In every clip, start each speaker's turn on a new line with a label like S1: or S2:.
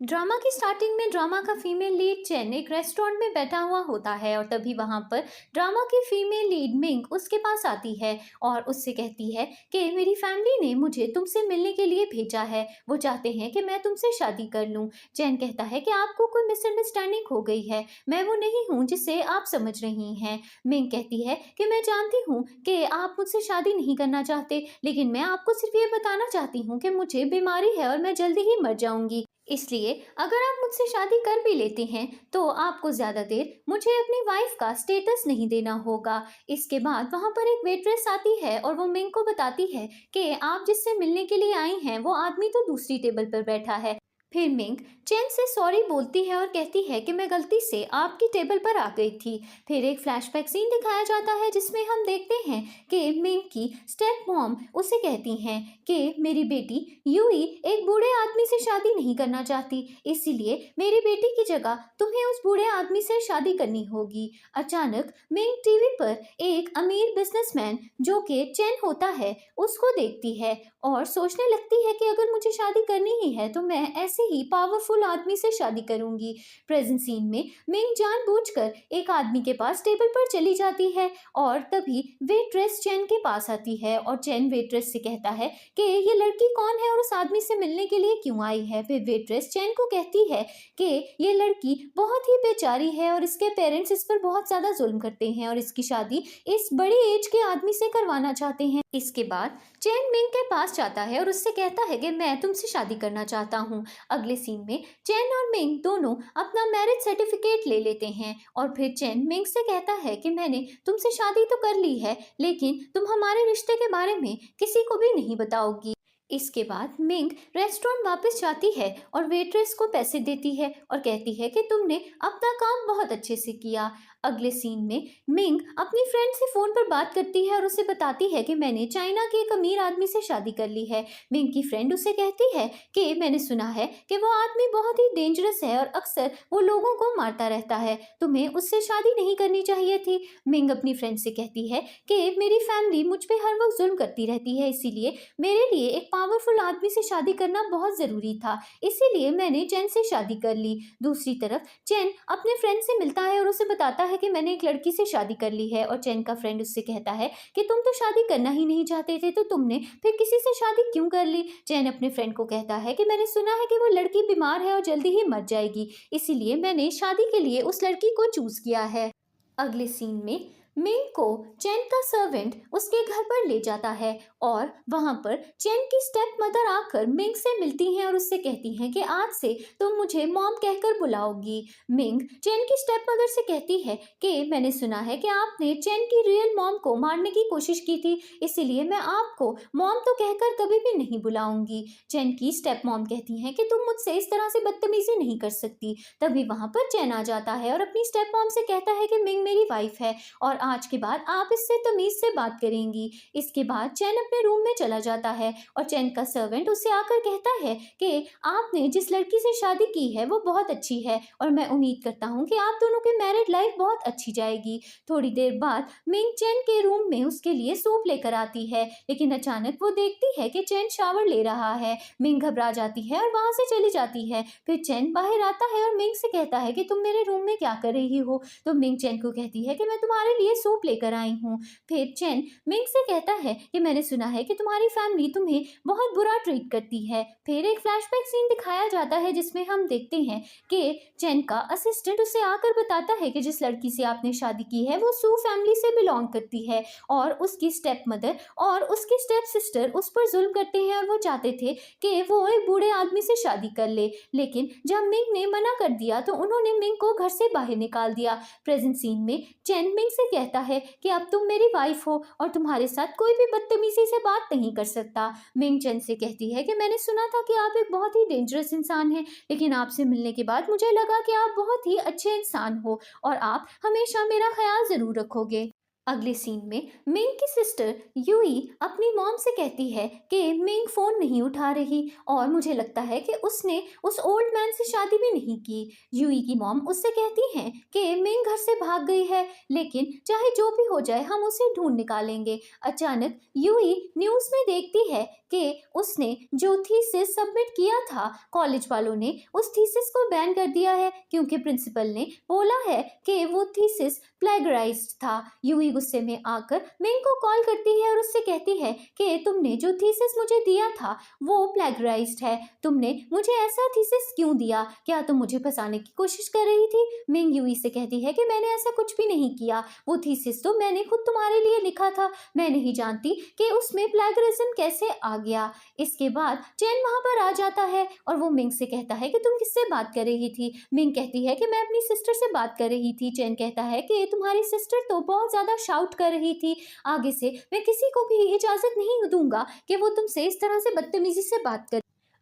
S1: Drama की starting में drama का फीमेल लीड चेन एक रेस्टोरेंट में बैठा हुआ होता है और तभी वहां पर ड्रामा की फीमेल लीड मिंग उसके पास आती है और उससे कहती है कि मेरी फैमिली ने मुझे तुमसे मिलने के लिए भेजा है। वो चाहते हैं कि मैं तुमसे शादी कर लूं। चैन कहता है कि आपको कोई मिसअंडरस्टैंडिंग हो गई है, मैं वो नहीं हूँ जिसे आप समझ रही हैं। मिंग कहती है कि मैं जानती हूँ कि आप मुझसे शादी नहीं करना चाहते, लेकिन मैं आपको सिर्फ ये बताना चाहती हूँ कि मुझे बीमारी है और मैं जल्दी ही मर जाऊंगी। इसलिए अगर आप मुझसे शादी कर भी लेते हैं तो आपको ज्यादा देर मुझे अपनी वाइफ का स्टेटस नहीं देना होगा। इसके बाद वहां पर एक वेट्रेस आती है और वो मिंग को बताती है कि आप जिससे मिलने के लिए आई हैं वो आदमी तो दूसरी टेबल पर बैठा है। फिर मिंग चैन से सॉरी बोलती है और कहती है कि मैं गलती से आपकी टेबल पर आ गई थी। फिर एक फ्लैशबैक सीन दिखाया जाता है जिसमें हम देखते हैं कि मिंग की स्टेप मॉम उसे कहती हैं कि मेरी बेटी यूई एक बूढ़े आदमी से शादी नहीं करना चाहती, इसीलिए मेरी बेटी की जगह तुम्हें उस बूढ़े आदमी से शादी करनी होगी। अचानक मिंग टीवी पर एक अमीर बिजनेसमैन जो कि चैन होता है उसको देखती है और सोचने लगती है कि अगर मुझे शादी करनी ही है तो मैं ऐसे ही पावरफुल आदमी से शादी करूंगी। प्रेजेंट सीन में मिंग जानबूझकर एक आदमी के पास टेबल पर चली जाती है और तभी वेट्रेस चैन के पास आती है और चैन वेट्रेस से कहता है कि ये लड़की कौन है और उस आदमी से मिलने के लिए क्यों आई है। फिर वेट्रेस चैन को कहती है कि ये लड़की बहुत ही बेचारी है और इसके पेरेंट्स इस पर बहुत ज्यादा जुल्म करते हैं और इसकी शादी इस बड़ी एज के आदमी से करवाना चाहते हैं। इसके बाद चैन मिंग के पास जाता है और उससे कहता है कि मैं तुमसे शादी करना चाहता हूँ। अगले सीन में चैन और मिंग दोनों अपना मैरिज सर्टिफिकेट ले लेते हैं और फिर चैन मिंग से कहता है कि मैंने तुमसे शादी तो कर ली है, लेकिन तुम हमारे रिश्ते के बारे में किसी को भी नहीं बताओगी। इसके बाद मिंग रेस्टोरेंट वापस जाती है और वेट्रेस को पैसे देती है और कहती है कि तुमने अपना काम बहुत अच्छे से किया। अगले सीन में मिंग अपनी फ्रेंड से फोन पर बात करती है और उसे बताती है कि मैंने चाइना के एक अमीर आदमी से शादी कर ली है। मिंग की फ्रेंड उसे कहती है कि मैंने सुना है कि वो आदमी बहुत ही डेंजरस है और अक्सर वो लोगों को मारता रहता है, तुम्हें उससे शादी नहीं करनी चाहिए थी। मिंग अपनी फ्रेंड से कहती है कि मेरी फैमिली मुझ पे हर वक्त जुल्म करती रहती है, इसीलिए मेरे लिए एक पावरफुल आदमी से शादी करना बहुत जरूरी था, इसीलिए मैंने चैन से शादी कर ली। दूसरी तरफ चैन अपने फ्रेंड से मिलता है और उसे बताता है कि मैंने एक लड़की से शादी कर ली है और चैन का फ्रेंड उससे कहता है कि तुम तो शादी करना ही नहीं चाहते थे तो तुमने फिर किसी से शादी क्यों कर ली। चैन अपने फ्रेंड को कहता है कि मैंने सुना है कि वो लड़की बीमार है और जल्दी ही मर जाएगी, इसीलिए मैंने शादी के लिए उस लड़की को चूज किया है। अगले सीन में मिंग को चैन का सर्वेंट उसके घर पर ले जाता है और वहां पर चैन की स्टेप मदर आकर मिंग से मिलती हैं और उससे कहती हैं कि आज से तुम मुझे मॉम कहकर बुलाओगी। मिंग चैन की स्टेप मदर से कहती है कि मैंने सुना है कि आपने चैन की रियल मॉम को मारने की कोशिश की थी, इसीलिए मैं आपको मॉम तो कहकर कभी भी नहीं बुलाऊंगी। चैन की स्टेप मॉम कहती हैं कि तुम मुझसे इस तरह से बदतमीजी नहीं कर सकती। तभी वहां पर चैन आ जाता है और अपनी स्टेप मॉम से कहता है कि मिंग मेरी वाइफ है और आज के बाद आप इससे तमीज से बात करेंगी। इसके बाद चैन अपने रूम में चला जाता है और चैन का सर्वेंट उससे आकर कहता है कि आपने जिस लड़की से शादी की है वो बहुत अच्छी है और मैं उम्मीद करता हूँ कि आप दोनों की मैरिड लाइफ बहुत अच्छी जाएगी। थोड़ी देर बाद मिंग चैन के रूम में उसके लिए सूप लेकर आती है, लेकिन अचानक वो देखती है कि चैन शावर ले रहा है। मिंग घबरा जाती है और वहां से चली जाती है। फिर चैन बाहर आता है और मिंग से कहता है कि तुम मेरे रूम में क्या कर रही हो। तो मिंग चैन को कहती है कि मैं तुम्हारे लिए सूप लेकर आई हूँ। फिर चैन मिंग से कहता है कि मैंने सुना है कि तुम्हारी फैमिली तुम्हें बहुत बुरा ट्रीट करती है। फिर एक फ्लैशबैक सीन दिखाया जाता है जिसमें हम देखते हैं कि चैन का असिस्टेंट उसे आकर बताता है कि जिस लड़की से आपने शादी की है वो सू फैमिली से बिलोंग करती है और उसकी स्टेप मदर और उसकी स्टेप सिस्टर उस पर जुल्म करते हैं और वो चाहते थे कि वो एक बूढ़े आदमी से शादी कर ले, लेकिन जब मिंग ने मना कर दिया तो उन्होंने मिंग को घर से बाहर निकाल दिया। प्रेजेंट सीन में चैन मिंग से कहता है कि अब तुम मेरी वाइफ हो और तुम्हारे साथ कोई भी बदतमीजी से बात नहीं कर सकता। मिंग चैन से कहती है कि मैंने सुना था कि आप एक बहुत ही डेंजरस इंसान हैं, लेकिन आपसे मिलने के बाद मुझे लगा कि आप बहुत ही अच्छे इंसान हो और आप हमेशा मेरा ख्याल जरूर रखोगे। अगले सीन में मिंग की सिस्टर यूई अपनी मॉम से कहती है कि मिंग फोन नहीं उठा रही और मुझे लगता है कि उसने उस ओल्ड मैन से शादी भी नहीं की। यूई की मॉम उससे कहती हैं कि मिंग घर से भाग गई है, लेकिन चाहे जो भी हो जाए हम उसे ढूंढ निकालेंगे। अचानक यूई न्यूज में देखती है कि उसने जो थीसिस सबमिट किया था, कॉलेज वालों ने उस थीसिस को बैन कर दिया है क्योंकि प्रिंसिपल ने बोला है कि वो थीसिस प्लेगराइज्ड था। यूई गुस्से में आकर मिंग को कॉल करती है और उससे कहती है कि तुमने जो थीसिस मुझे दिया था वो प्लेगराइज्ड है। तुमने मुझे ऐसा थीसिस क्यों दिया? क्या तुम मुझे फंसाने की कोशिश कर रही थी? मिंग यूई से कहती है कि मैंने ऐसा कुछ भी नहीं किया, वो थीसिस तो मैंने खुद तुम्हारे लिए लिखा था। मैं नहीं जानती कि उसमें प्लेगरिज्म कैसे आ गया। इसके बाद चैन वहां पर आ जाता है और वो मिंग से कहता है कि तुम किससे बात कर रही थी? मिंग कहती है कि मैं अपनी सिस्टर से बात कर रही थी। चैन कहता है कि तुम्हारी सिस्टर तो बहुत ज्यादा शाउट कर रही थी, आगे से मैं किसी को भी इजाजत नहीं दूंगा कि वो तुमसे इस तरह से बदतमीजी से बात करे।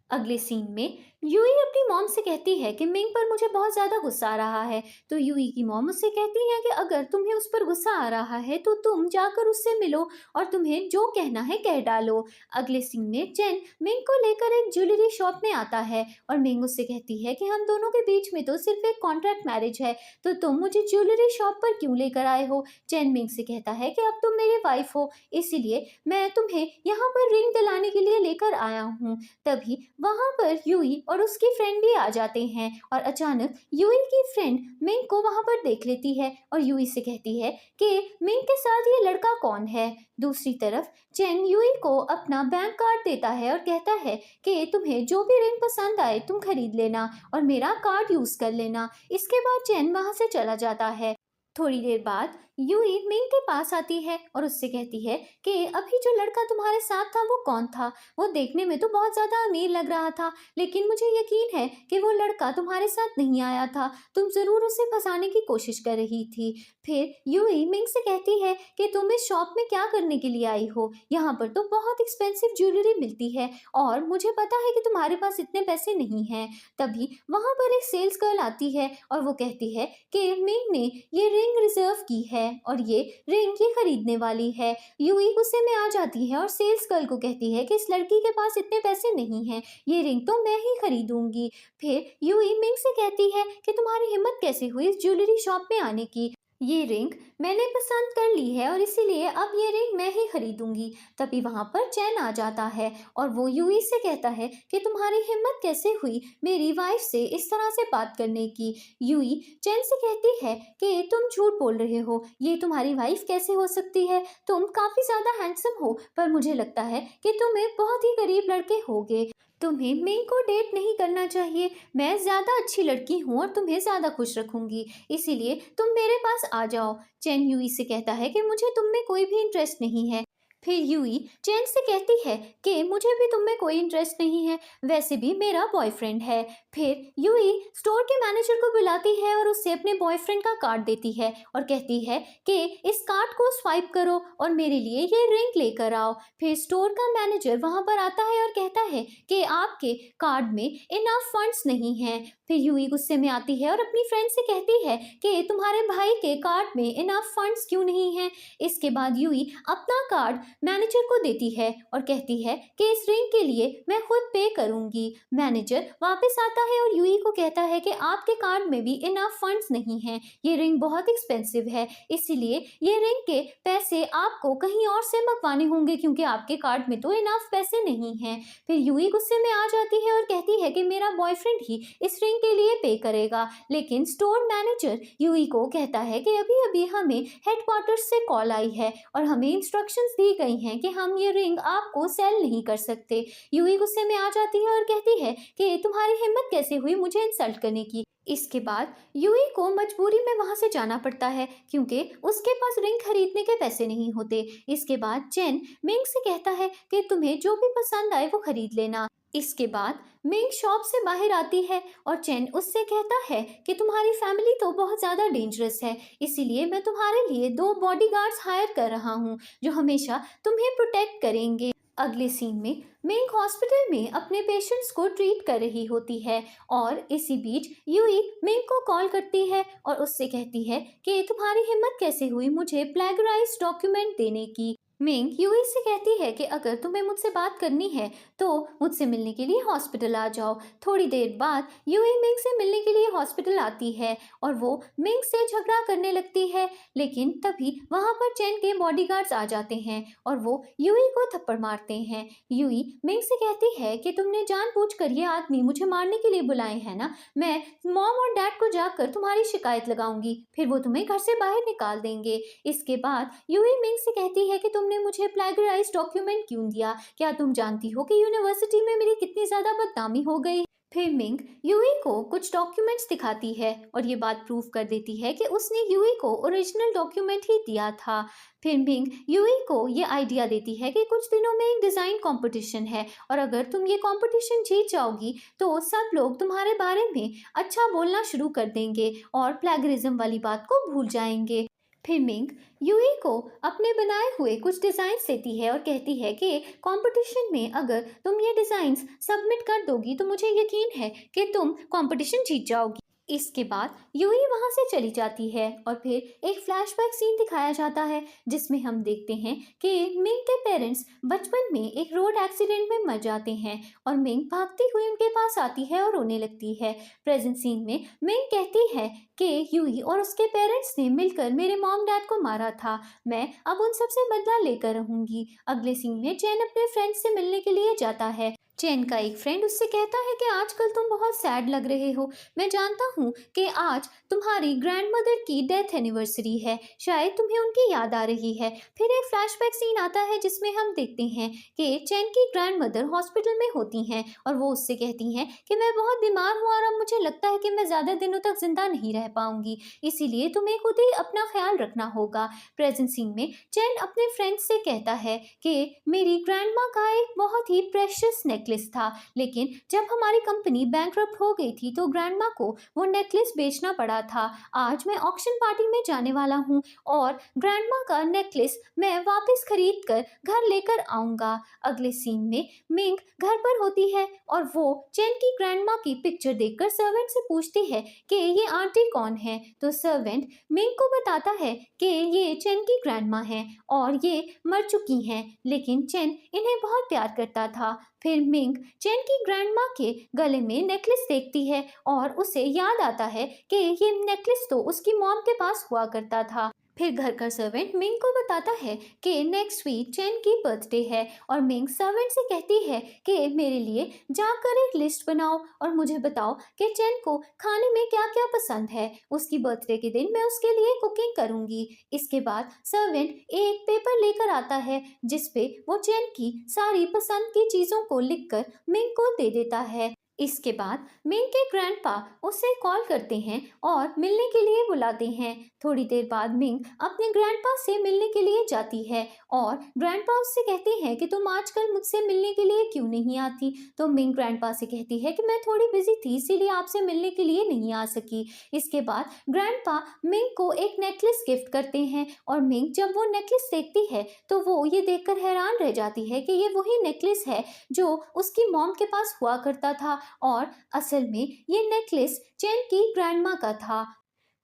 S1: अगले सीन में यूई अपनी मॉम से कहती है कि मिंग पर मुझे बहुत ज़्यादा गुस्सा आ रहा है। तो यूई की मॉम उससे कहती है कि अगर तुम्हें उस पर गुस्सा आ रहा है तो तुम जाकर उससे मिलो और तुम्हें जो कहना है कह डालो। अगले सीन में चेन मिंग को लेकर एक ज्वेलरी शॉप में आता है और मिंग उससे कहती है कि हम दोनों के बीच में तो सिर्फ एक कॉन्ट्रैक्ट मैरिज है, तो तुम मुझे ज्वेलरी शॉप पर क्यों लेकर आए हो? चेन मिंग से कहता है कि अब तुम मेरी वाइफ हो, इसीलिए मैं तुम्हें यहाँ पर रिंग दिलाने के लिए लेकर आया हूँ। तभी वहां पर यूई और उसकी फ्रेंड भी आ जाते हैं और अचानक यूई की फ्रेंड मिंग को वहां पर देख लेती है और यूई से कहती है कि मिंग के साथ ये लड़का कौन है। दूसरी तरफ चेन यूई को अपना बैंक कार्ड देता है और कहता है कि तुम्हें जो भी रिंग पसंद आए तुम खरीद लेना और मेरा कार्ड यूज कर लेना। इसके बाद चेन वहां से चला जाता है। थोड़ी देर बाद यूई मिंग के पास आती है और उससे कहती है कि अभी जो लड़का तुम्हारे साथ था वो कौन था? वो देखने में तो बहुत ज़्यादा अमीर लग रहा था, लेकिन मुझे यकीन है कि वो लड़का तुम्हारे साथ नहीं आया था, तुम ज़रूर उसे फंसाने की कोशिश कर रही थी। फिर यूई मिंग से कहती है कि तुम इस शॉप में क्या करने के लिए आई हो? यहाँ पर तो बहुत एक्सपेंसिव ज्वेलरी मिलती है और मुझे पता है कि तुम्हारे पास इतने पैसे नहीं हैं। तभी वहाँ पर एक सेल्स गर्ल आती है और वो कहती है कि मिंग ने ये रिंग रिजर्व की है और ये रिंग ये खरीदने वाली है। यूई गुस्से में आ जाती है और सेल्स गर्ल को कहती है कि इस लड़की के पास इतने पैसे नहीं हैं, ये रिंग तो मैं ही खरीदूंगी। फिर यूई मिंग से कहती है कि तुम्हारी हिम्मत कैसे हुई इस ज्वेलरी शॉप में आने की? ये रिंग मैंने पसंद कर ली है और इसीलिए अब ये रिंग मैं ही खरीदूंगी। तभी वहां पर चैन आ जाता है और वो यूई से कहता है कि तुम्हारी हिम्मत कैसे हुई मेरी वाइफ से इस तरह से बात करने की? यूई चैन से कहती है कि तुम झूठ बोल रहे हो, ये तुम्हारी वाइफ कैसे हो सकती है? तुम काफी ज्यादा हैंडसम हो, पर मुझे लगता है कि तुम एक बहुत ही गरीब लड़के होगे। तुम्हें मिंग को डेट नहीं करना चाहिए। मैं ज्यादा अच्छी लड़की हूँ और तुम्हें ज्यादा खुश रखूंगी, इसीलिए तुम मेरे पास आ जाओ। चेन यूई से कहता है कि मुझे तुम में कोई भी इंटरेस्ट नहीं है। फिर यूई चेन से कहती है कि मुझे भी तुम में कोई इंटरेस्ट नहीं है, वैसे भी मेरा बॉयफ्रेंड है। फिर यूई स्टोर के मैनेजर को बुलाती है और उससे अपने बॉयफ्रेंड का कार्ड देती है और कहती है कि इस कार्ड को स्वाइप करो और मेरे लिए ये रिंग लेकर आओ। फिर स्टोर का मैनेजर वहां पर आता है और कहता है कि आपके कार्ड में इनफ फंड्स नहीं हैं। फिर यूई गुस्से में आती है और अपनी फ्रेंड से कहती है कि तुम्हारे भाई के कार्ड में इनफ फंड्स क्यों नहीं हैं। इसके बाद यूई अपना कार्ड मैनेजर को देती है और कहती है कि इस रिंग के लिए मैं खुद पे करूंगी। मैनेजर वापस आता है और यूई को कहता है कि आपके कार्ड में भी इनफ फंड्स नहीं हैं, ये रिंग बहुत एक्सपेंसिव है, इसीलिए ये रिंग के पैसे आपको कहीं और से मंगवाने होंगे क्योंकि आपके कार्ड में तो इनफ पैसे नहीं हैं। फिर यूई गुस्से में आ जाती है और कहती है कि मेरा बॉयफ्रेंड ही इस रिंग के लिए पे करेगा, लेकिन स्टोर मैनेजर यूई को कहता है कि अभी अभी हमें हेडक्वार्टर्स से कॉल आई है और हमें इंस्ट्रक्शंस दी गई हैं कि हम ये रिंग आपको सेल नहीं कर सकते। यूई गुस्से में आ जाती है और कहती है कि तुम्हारी हिम्मत कैसे हुई मुझे इंसल्ट करने की। इसके बाद यूई को मजबूरी में वहां से जाना पड़ता है क्योंकि उसके पास रिंग खरीदने के पैसे नहीं होते। इसके बाद चेन मिंग से कहता है कि तुम्हें जो भी पसंद आए वो खरीद लेना। इसके बाद मिंग शॉप से बाहर आती है और चेन उससे कहता है कि तुम्हारी फैमिली तो बहुत ज़्यादा डेंजरस है, इसीलिए मैं तुम्हारे लिए 2 बॉडीगार्ड्स हायर कर रहा हूँ जो हमेशा तुम्हें प्रोटेक्ट करेंगे। अगले सीन में मिंग हॉस्पिटल में अपने पेशेंट्स को ट्रीट कर रही होती है और इसी बीच यूई मिंग को कॉल करती है और उससे कहती है कि तुम्हारी हिम्मत कैसे हुई मुझे प्लेगराइज डॉक्यूमेंट देने की। मिंग यूई से कहती है कि अगर तुम्हें मुझसे बात करनी है तो मुझसे मिलने के लिए हॉस्पिटल आ जाओ। थोड़ी देर बाद यूई मिंग से मिलने के लिए हॉस्पिटल आती है और वो मिंग से झगड़ा करने लगती है, लेकिन तभी वहां पर चैन के बॉडीगार्ड्स आ जाते हैं और वो यूई को थप्पड़ मारते हैं। यूई मिंग से कहती है कि तुमने जानबूझकर ये आदमी मुझे मारने के लिए बुलाए हैं ना, मैं मॉम और डैड को जाकर तुम्हारी शिकायत लगाऊंगी, फिर वो तुम्हें घर से बाहर निकाल देंगे। इसके बाद यूई मिंग से कहती है कि तुमने मुझे प्लेगराइज डॉक्यूमेंट क्यों दिया, क्या तुम जानती हो कि यूनिवर्सिटी में मेरी कितनी ज्यादा बदनामी हो गई। फिर मिंग यूई को कुछ डॉक्यूमेंट्स दिखाती है और ये बात प्रूव कर देती है कि उसने यूई को ओरिजिनल डॉक्यूमेंट ही दिया था। फिर मिंग यूई को ये आइडिया देती है कि कुछ दिनों में एक डिज़ाइन कंपटीशन है और अगर तुम ये कंपटीशन जीत जाओगी तो सब लोग तुम्हारे बारे में अच्छा बोलना शुरू कर देंगे और प्लेगरिज्म वाली बात को भूल जाएंगे। फिर मिंग यूई को अपने बनाए हुए कुछ डिज़ाइंस देती है और कहती है कि कंपटीशन में अगर तुम ये डिज़ाइंस सबमिट कर दोगी तो मुझे यकीन है कि तुम कंपटीशन जीत जाओगी। इसके बाद यूई वहां से चली जाती है और फिर एक फ्लैशबैक सीन दिखाया जाता है जिसमें हम देखते हैं कि मिंग के पेरेंट्स बचपन में एक रोड एक्सीडेंट में मर जाते हैं और मिंग भागती हुई उनके पास आती है और रोने लगती है। प्रेजेंट सीन में मिंग कहती है कि यूई और उसके पेरेंट्स ने मिलकर मेरे मॉम डैड को मारा था, मैं अब उन सबसे बदला लेकर रहूंगी। अगले सीन में चैन अपने फ्रेंड्स से मिलने के लिए जाता है। चैन का एक फ्रेंड उससे कहता है कि आजकल तुम बहुत सैड लग रहे हो, मैं जानता हूँ कि आज तुम्हारी ग्रैंडमदर की डेथ एनिवर्सरी है, शायद तुम्हें उनकी याद आ रही है। फिर एक फ्लैशबैक सीन आता है जिसमें हम देखते हैं कि चैन की ग्रैंडमदर हॉस्पिटल में होती हैं और वो उससे कहती हैं कि मैं बहुत बीमार हूँ और अब मुझे लगता है कि मैं ज़्यादा दिनों तक जिंदा नहीं रह पाऊंगी, इसीलिए तुम्हें खुद ही अपना ख्याल रखना होगा। प्रेजेंट सीन में चैन अपने फ्रेंड से कहता है कि मेरी ग्रैंडमा का एक बहुत ही प्रेशियस नेकलेस था, लेकिन जब हमारी कंपनी बैंकरप्ट हो गई थी तो ग्रैंडमा को वो नेकलेस बेचना पड़ा था। आज मैं ऑक्शन पार्टी में जाने वाला हूँ और ग्रैंडमा का नेकलेस मैं वापस खरीद कर घर लेकर आऊंगा। अगले सीन में मिंग घर पर होती है और वो चैन की ग्रैंडमा की पिक्चर देखकर सर्वेंट से पूछती है कि ये आंटी कौन है, तो सर्वेंट मिंग को बताता है कि ये चैन की ग्रैंडमा है और ये मर चुकी हैं, लेकिन चैन इन्हें बहुत प्यार करता था। फिर मिंग चैन की ग्रैंडमा के गले में नेकलेस देखती है और उसे याद आता है कि ये नेकलेस तो उसकी मॉम के पास हुआ करता था। फिर घर का सर्वेंट मिंग को बताता है कि नेक्स्ट वीक चैन की बर्थडे है और मिंग सर्वेंट से कहती है कि मेरे लिए जाकर एक लिस्ट बनाओ और मुझे बताओ कि चैन को खाने में क्या क्या पसंद है, उसकी बर्थडे के दिन मैं उसके लिए कुकिंग करूंगी। इसके बाद सर्वेंट एक पेपर लेकर आता है जिसपे वो चैन की सारी पसंद की चीज़ों को लिखकर मिंग को दे देता है। इसके बाद मिंग के ग्रैंडपा उसे कॉल करते हैं और मिलने के लिए बुलाते हैं। थोड़ी देर बाद मिंग अपने ग्रैंडपा से मिलने के लिए जाती है और ग्रैंडपा उससे कहते हैं कि तुम आजकल मुझसे मिलने के लिए क्यों नहीं आती, तो मिंग ग्रैंडपा से कहती है कि मैं थोड़ी बिजी थी इसीलिए आपसे मिलने के लिए नहीं आ सकी। इसके बाद ग्रैंडपा मिंग को एक नेकलेस गिफ्ट करते हैं और मिंग जब वो नेकलेस देखती है तो वो ये देखकर हैरान रह जाती है कि ये वही नेकलेस है जो उसकी मॉम के पास हुआ करता था और असल में ये नेकलेस चैन की ग्रैंडमा का था।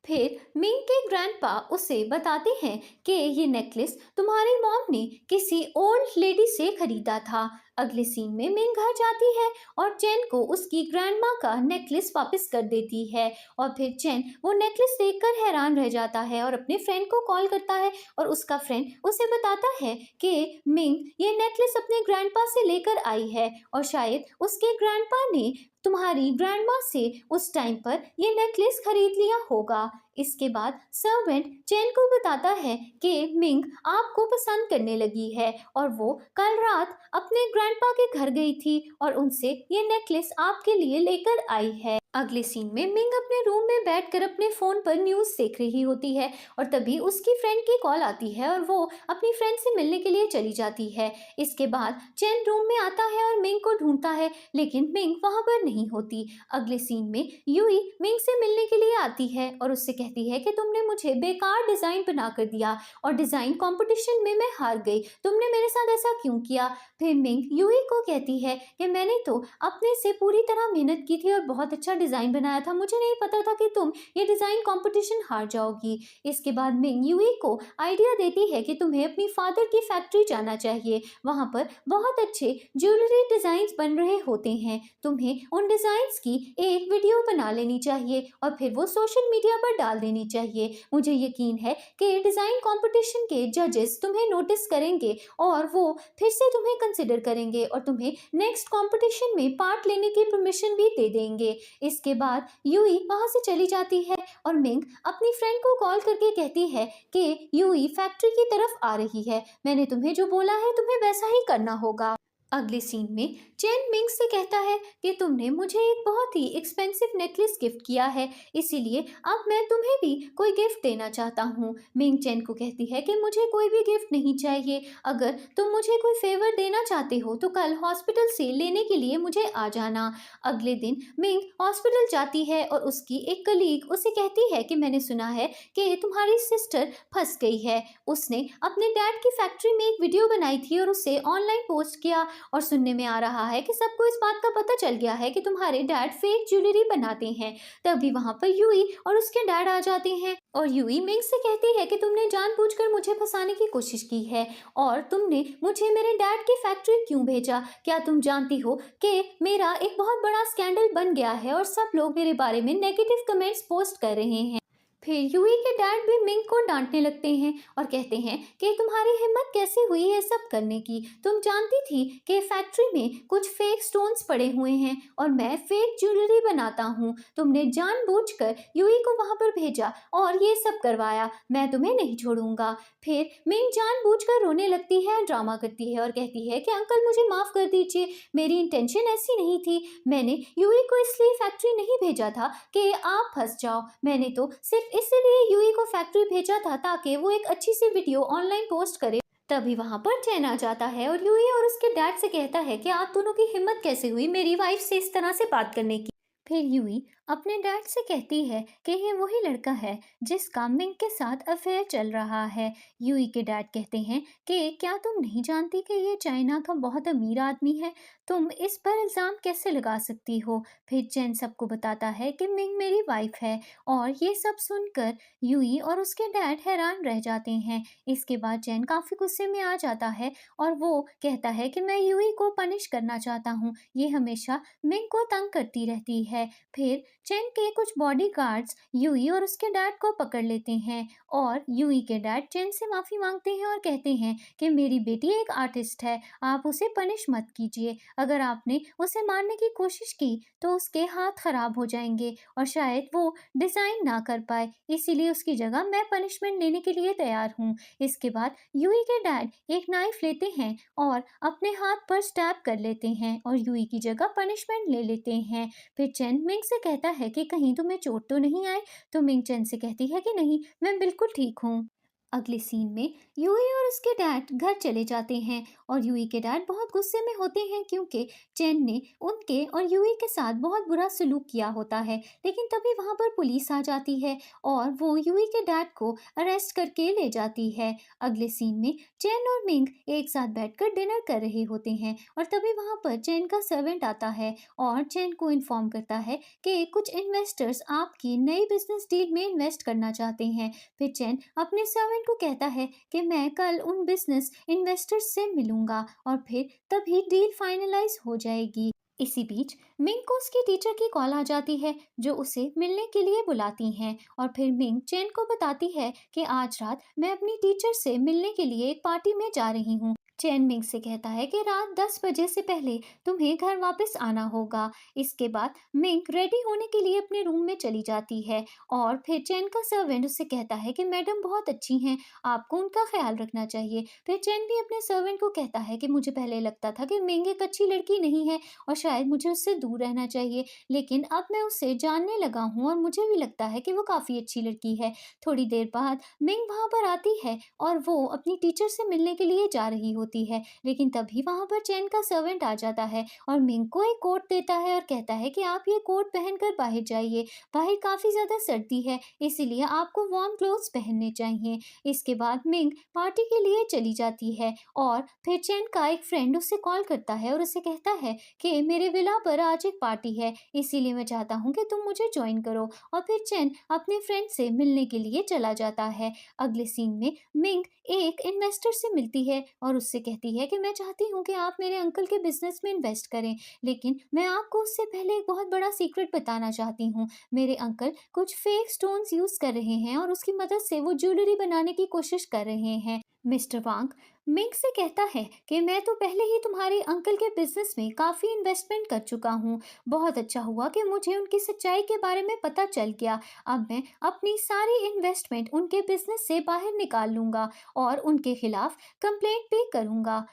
S1: फिर मिंग के ग्रैंडपा उसे बताते हैं कि ये नेकलेस तुम्हारी मॉम ने किसी ओल्ड लेडी से खरीदा था। अगले सीन में मिंग घर जाती है और चैन को उसकी ग्रैंडमा का नेकलेस वापस कर देती है और फिर चैन वो नेकलेस देखकर हैरान रह जाता है और अपने फ्रेंड को कॉल करता है और उसका फ्रेंड उसे बताता है कि मिंग ये नेकलेस अपने ग्रैंडपा से लेकर आई है और शायद उसके ग्रैंडपा ने तुम्हारी ग्रैंडमा से उस टाइम पर ये नेकलेस खरीद लिया होगा। इसके बाद सर्वेंट चैन को बताता है कि मिंग आपको पसंद करने लगी है और वो कल रात अपने ग्रैंडपा के घर गई थी और उनसे ये नेकलेस आपके लिए लेकर आई है। अगले सीन में मिंग अपने रूम में बैठकर अपने फोन पर न्यूज देख रही होती है और तभी उसकी फ्रेंड की कॉल आती है और वो अपनी फ्रेंड से मिलने के लिए चली जाती है। इसके बाद चैन रूम में आता है और मिंग को ढूंढता है, लेकिन मिंग वहां पर नहीं होती। अगले सीन में यूई मिंग से मिलने के लिए आती है और उससे कहती है कि तुमने मुझे बेकार डिजाइन बना कर दिया और डिजाइन कंपटीशन में मैं हार गई, तुमने मेरे साथ ऐसा क्यों किया। फिर मिंग यूई को कहती है कि मैंने तो अपने से पूरी तरह मेहनत की थी और बहुत अच्छा डिजाइन बनाया था, मुझे नहीं पता था कि तुम ये डिजाइन कंपटीशन हार जाओगी। इसके बाद मिंग यूई को आइडिया देती है कि तुम्हें अपनी फादर की फैक्ट्री जाना चाहिए, वहां पर बहुत अच्छे ज्वेलरी डिजाइन बन रहे होते हैं, तुम्हें उन डिजाइन्स की एक वीडियो बना लेनी चाहिए और फिर वो सोशल मीडिया पर डाल देनी चाहिए। मुझे यकीन है कि डिजाइन कंपटीशन के जजेस तुम्हें नोटिस करेंगे और वो फिर से तुम्हें कंसिडर करेंगे और तुम्हें नेक्स्ट कंपटीशन में पार्ट लेने की परमिशन भी दे देंगे। इसके बाद यूई वहां से चली जाती है और मिंग अपनी फ्रेंड को कॉल करके कहती है कि यूई फैक्ट्री की तरफ आ रही है, मैंने तुम्हें जो बोला है तुम्हें वैसा ही करना होगा। अगले सीन में चैन मिंग से कहता है कि तुमने मुझे एक बहुत ही एक्सपेंसिव नेकलेस गिफ्ट किया है, इसीलिए अब मैं तुम्हें भी कोई गिफ्ट देना चाहता हूँ। मिंग चैन को कहती है कि मुझे कोई भी गिफ्ट नहीं चाहिए, अगर तुम मुझे कोई फेवर देना चाहते हो तो कल हॉस्पिटल से लेने के लिए मुझे आ जाना। अगले दिन मिंग हॉस्पिटल जाती है और उसकी एक कलीग उसे कहती है कि मैंने सुना है कि तुम्हारी सिस्टर फंस गई है, उसने अपने डैड की फैक्ट्री में एक वीडियो बनाई थी और उसे ऑनलाइन पोस्ट किया और सुनने में आ रहा है कि सबको इस बात का पता चल गया है कि तुम्हारे डैड फेक ज्वेलरी बनाते हैं। तभी वहां पर यूई और उसके डैड आ जाते हैं और यूई मिंग से कहती है कि तुमने जानबूझकर मुझे फंसाने की कोशिश की है और तुमने मुझे मेरे डैड की फैक्ट्री क्यों भेजा। क्या तुम जानती हो कि मेरा एक बहुत बड़ा स्कैंडल बन गया है और सब लोग मेरे बारे में नेगेटिव कमेंट्स पोस्ट कर रहे हैं। फिर यूई के डैड भी मिंग को डांटने लगते हैं और कहते हैं कि तुम्हारी हिम्मत कैसे हुई है सब करने की, तुम जानती थी कि फैक्ट्री में कुछ फेक स्टोन्स पड़े हुए हैं और मैं फेक ज्वेलरी बनाता हूँ, तुमने जानबूझकर यूई को वहां पर भेजा और ये सब करवाया, मैं तुम्हें नहीं छोड़ूंगा। फिर मिंग जानबूझकर रोने लगती है, ड्रामा करती है और कहती है कि अंकल मुझे माफ कर दीजिए, मेरी इंटेंशन ऐसी नहीं थी, मैंने यूई को इसलिए फैक्ट्री नहीं भेजा था कि आप फंस जाओ, मैंने तो सिर्फ इसलिए यूई को फैक्ट्री भेजा था ताकि वो एक अच्छी सी वीडियो ऑनलाइन पोस्ट करे। तभी वहां पर चैन आ जाता है और यूई और उसके डैड से कहता है कि आप दोनों की हिम्मत कैसे हुई मेरी वाइफ से इस तरह से बात करने की। फिर यूई अपने डैड से कहती है कि ये वही लड़का है जिसका मिंग के साथ अफेयर चल रहा है। यूई के डैड कहते हैं कि क्या तुम नहीं जानती कि ये चाइना का बहुत अमीर आदमी है, तुम इस पर इल्ज़ाम कैसे लगा सकती हो। फिर चैन सबको बताता है कि मिंग मेरी वाइफ है और ये सब सुनकर यूई और उसके डैड हैरान रह जाते हैं। इसके बाद चैन काफ़ी गुस्से में आ जाता है और वो कहता है कि मैं यूई को पनिश करना चाहता हूँ, ये हमेशा मिंग को तंग करती रहती है। फिर चेन के कुछ बॉडीगार्ड्स यूई और उसके डैड को पकड़ लेते हैं और यूई के डैड चेन से माफी मांगते हैं और कहते हैं कि मेरी बेटी एक आर्टिस्ट है, आप उसे पनिश मत कीजिए, अगर आपने उसे मारने की कोशिश की तो उसके हाथ खराब हो जाएंगे और शायद वो डिजाइन ना कर पाए, इसीलिए उसकी जगह मैं पनिशमेंट लेने के लिए तैयार हूँ। इसके बाद यूई के डैड एक नाइफ लेते हैं और अपने हाथ पर स्टैब कर लेते हैं और यूई की जगह पनिशमेंट ले लेते हैं। फिर चेन मिंग से कहता है कि कहीं तुम्हें चोट तो नहीं आए, तो मिंग चेन से कहती है कि नहीं, मैं बिल्कुल ठीक हूँ। अगले सीन में यूई और उसके डैड घर चले जाते हैं और यूई के डैड बहुत गुस्से में होते हैं क्योंकि चेन ने उनके और यूई के साथ बहुत बुरा सलूक किया होता है। लेकिन तभी वहां पर पुलिस आ जाती है और वो यूई के डैड को अरेस्ट करके ले जाती है। अगले सीन में चेन और मिंग एक साथ बैठकर डिनर कर रहे होते हैं और तभी वहां पर चेन का सर्वेंट आता है और चेन को इन्फॉर्म करता है कि कुछ इन्वेस्टर्स आपकी नई बिजनेस डील में इन्वेस्ट करना चाहते हैं। फिर चेन अपने सर्वेंट को कहता है कि मैं कल उन बिजनेस इन्वेस्टर्स से मिलूंगा और फिर तभी डील फाइनलाइज हो जाएगी। इसी बीच मिंग को उसकी टीचर की कॉल आ जाती है जो उसे मिलने के लिए बुलाती हैं और फिर मिंग चेन को बताती है कि आज रात मैं अपनी टीचर से मिलने के लिए एक पार्टी में जा रही हूँ। चैन मिंग से कहता है कि रात 10 बजे से पहले तुम्हें घर वापस आना होगा। इसके बाद मिंग रेडी होने के लिए अपने रूम में चली जाती है और फिर चैन का सर्वेंट उससे कहता है कि मैडम बहुत अच्छी हैं, आपको उनका ख्याल रखना चाहिए। फिर चैन भी अपने सर्वेंट को कहता है कि मुझे पहले लगता था कि मिंग एक अच्छी लड़की नहीं है और शायद मुझे उससे दूर रहना चाहिए, लेकिन अब मैं उससे जानने लगा हूँ और मुझे भी लगता है कि वो काफ़ी अच्छी लड़की है। थोड़ी देर बाद मिंग वहाँ पर आती है और वो अपनी टीचर से मिलने के लिए जा रही होती है, लेकिन तभी वहाँ पर चैन का सर्वेंट आ जाता है और मिंग को एक कोट देता है और कहता है कि आप ये कोट पहनकर बाहर जाइए, बाहर काफ़ी ज़्यादा सर्दी है, इसीलिए आपको वार्म क्लोथ्स पहनने चाहिए। इसके बाद मिंग पार्टी के लिए चली जाती है और फिर चैन का एक फ्रेंड उससे कॉल करता है और उसे कहता है कि मेरे विला पर आज एक पार्टी है, इसीलिए मैं चाहता हूँ कि तुम मुझे ज्वाइन करो। और फिर चैन अपने फ्रेंड से मिलने के लिए चला जाता है। अगले सीन में मिंग एक इन्वेस्टर से मिलती है और उससे कहती है कि मैं चाहती हूँ कि आप मेरे अंकल के बिजनेस में इन्वेस्ट करें, लेकिन मैं आपको उससे पहले एक बहुत बड़ा सीक्रेट बताना चाहती हूँ। मेरे अंकल कुछ फेक स्टोन्स यूज कर रहे हैं और उसकी मदद से वो ज्वेलरी बनाने की कोशिश कर रहे हैं। मिस्टर वांग मिंग से कहता है कि मैं तो पहले ही तुम्हारे अंकल के बिजनेस में काफ़ी इन्वेस्टमेंट कर चुका हूँ। बहुत अच्छा हुआ कि मुझे उनकी सच्चाई के बारे में पता चल गया। अब मैं अपनी सारी इन्वेस्टमेंट उनके बिजनेस से बाहर निकाल लूँगा और उनके खिलाफ कंप्लेंट भी करूँगा।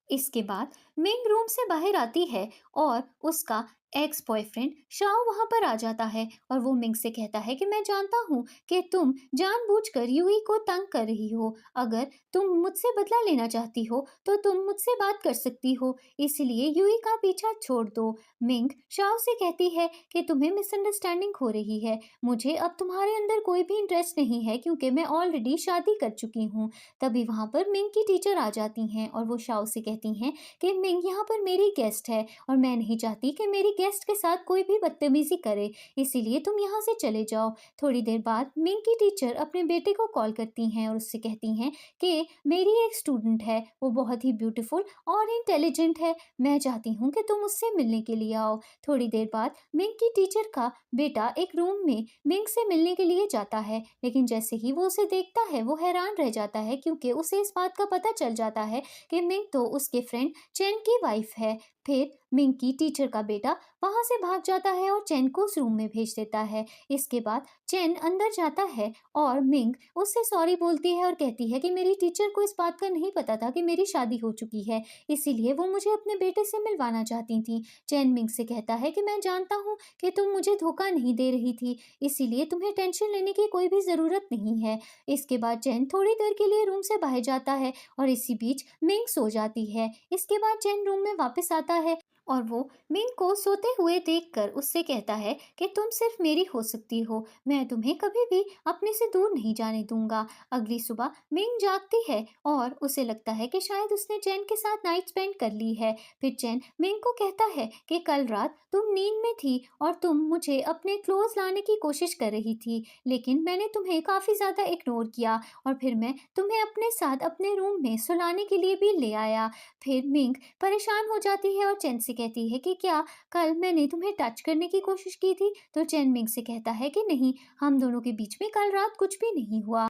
S1: इसके बाद मिंग रूम से बाहर आती है और उसका एक्स बॉयफ्रेंड शाओ वहां पर आ जाता है और वो मिंग से कहता है कि मैं जानता हूँ कि तुम जानबूझकर यूई को तंग कर रही हो। अगर तुम मुझसे बदला लेना चाहती हो तो तुम मुझसे बात कर सकती हो, इसलिए यूई का पीछा छोड़ दो। मिंग शाओ से कहती है कि तुम्हें मिसअंडरस्टैंडिंग हो रही है, मुझे अब तुम्हारे अंदर कोई भी इंटरेस्ट नहीं है क्योंकि मैं ऑलरेडी शादी कर चुकी हूँ। तभी वहां पर मिंग की टीचर आ जाती हैं और वो शाओ से कहती हैं कि मिंग यहाँ पर मेरी गेस्ट है और मैं नहीं चाहती कि मेरी गेस्ट के साथ कोई भी बदतमीजी करे, इसीलिए तुम यहाँ से चले जाओ। थोड़ी देर बाद मिंग की टीचर अपने बेटे को कॉल करती हैं और उससे कहती हैं कि मेरी एक स्टूडेंट है, वो बहुत ही ब्यूटीफुल और इंटेलिजेंट है, मैं चाहती हूँ कि तुम उससे मिलने के लिए आओ। थोड़ी देर बाद मिंग की टीचर का बेटा एक रूम में मिंग से मिलने के लिए जाता है, लेकिन जैसे ही वो उसे देखता है वो हैरान रह जाता है क्योंकि उसे इस बात का पता चल जाता है कि मिंग तो उसके फ्रेंड चैन की वाइफ है। फिर मिंग की टीचर का बेटा वहां से भाग जाता है और चैन को उस रूम में भेज देता है। इसके बाद चैन अंदर जाता है और मिंग उससे सॉरी बोलती है और कहती है कि मेरी टीचर को इस बात का नहीं पता था कि मेरी शादी हो चुकी है, इसीलिए वो मुझे अपने बेटे से मिलवाना चाहती थी। चैन मिंग से कहता है कि मैं जानता हूँ कि तुम मुझे धोखा नहीं दे रही थी, इसीलिए तुम्हें टेंशन लेने की कोई भी ज़रूरत नहीं है। इसके बाद चैन थोड़ी देर के लिए रूम से बाहर जाता है और इसी बीच मिंग सो जाती है। इसके बाद चैन रूम में वापस आता है और वो मिंग को सोते हुए देखकर उससे कहता है कि तुम सिर्फ मेरी हो सकती हो, मैं तुम्हें कभी भी अपने से दूर नहीं जाने दूंगा। अगली सुबह मिंग जागती है और उसे लगता है कि शायद उसने चैन के साथ नाइट स्पेंड कर ली है। फिर चैन मिंग को कहता है कि कल रात तुम नींद में थी और तुम मुझे अपने क्लोज लाने की कोशिश कर रही थी, लेकिन मैंने तुम्हें काफ़ी ज़्यादा इग्नोर किया और फिर मैं तुम्हें अपने साथ अपने रूम में सुलाने के लिए भी ले आया। फिर मिंग परेशान हो जाती है और चैन से कहती है कि क्या कल मैंने तुम्हें टच करने की कोशिश की थी? तो चैन मिंग से कहता है कि नहीं, हम दोनों के बीच में कल रात कुछ भी नहीं हुआ।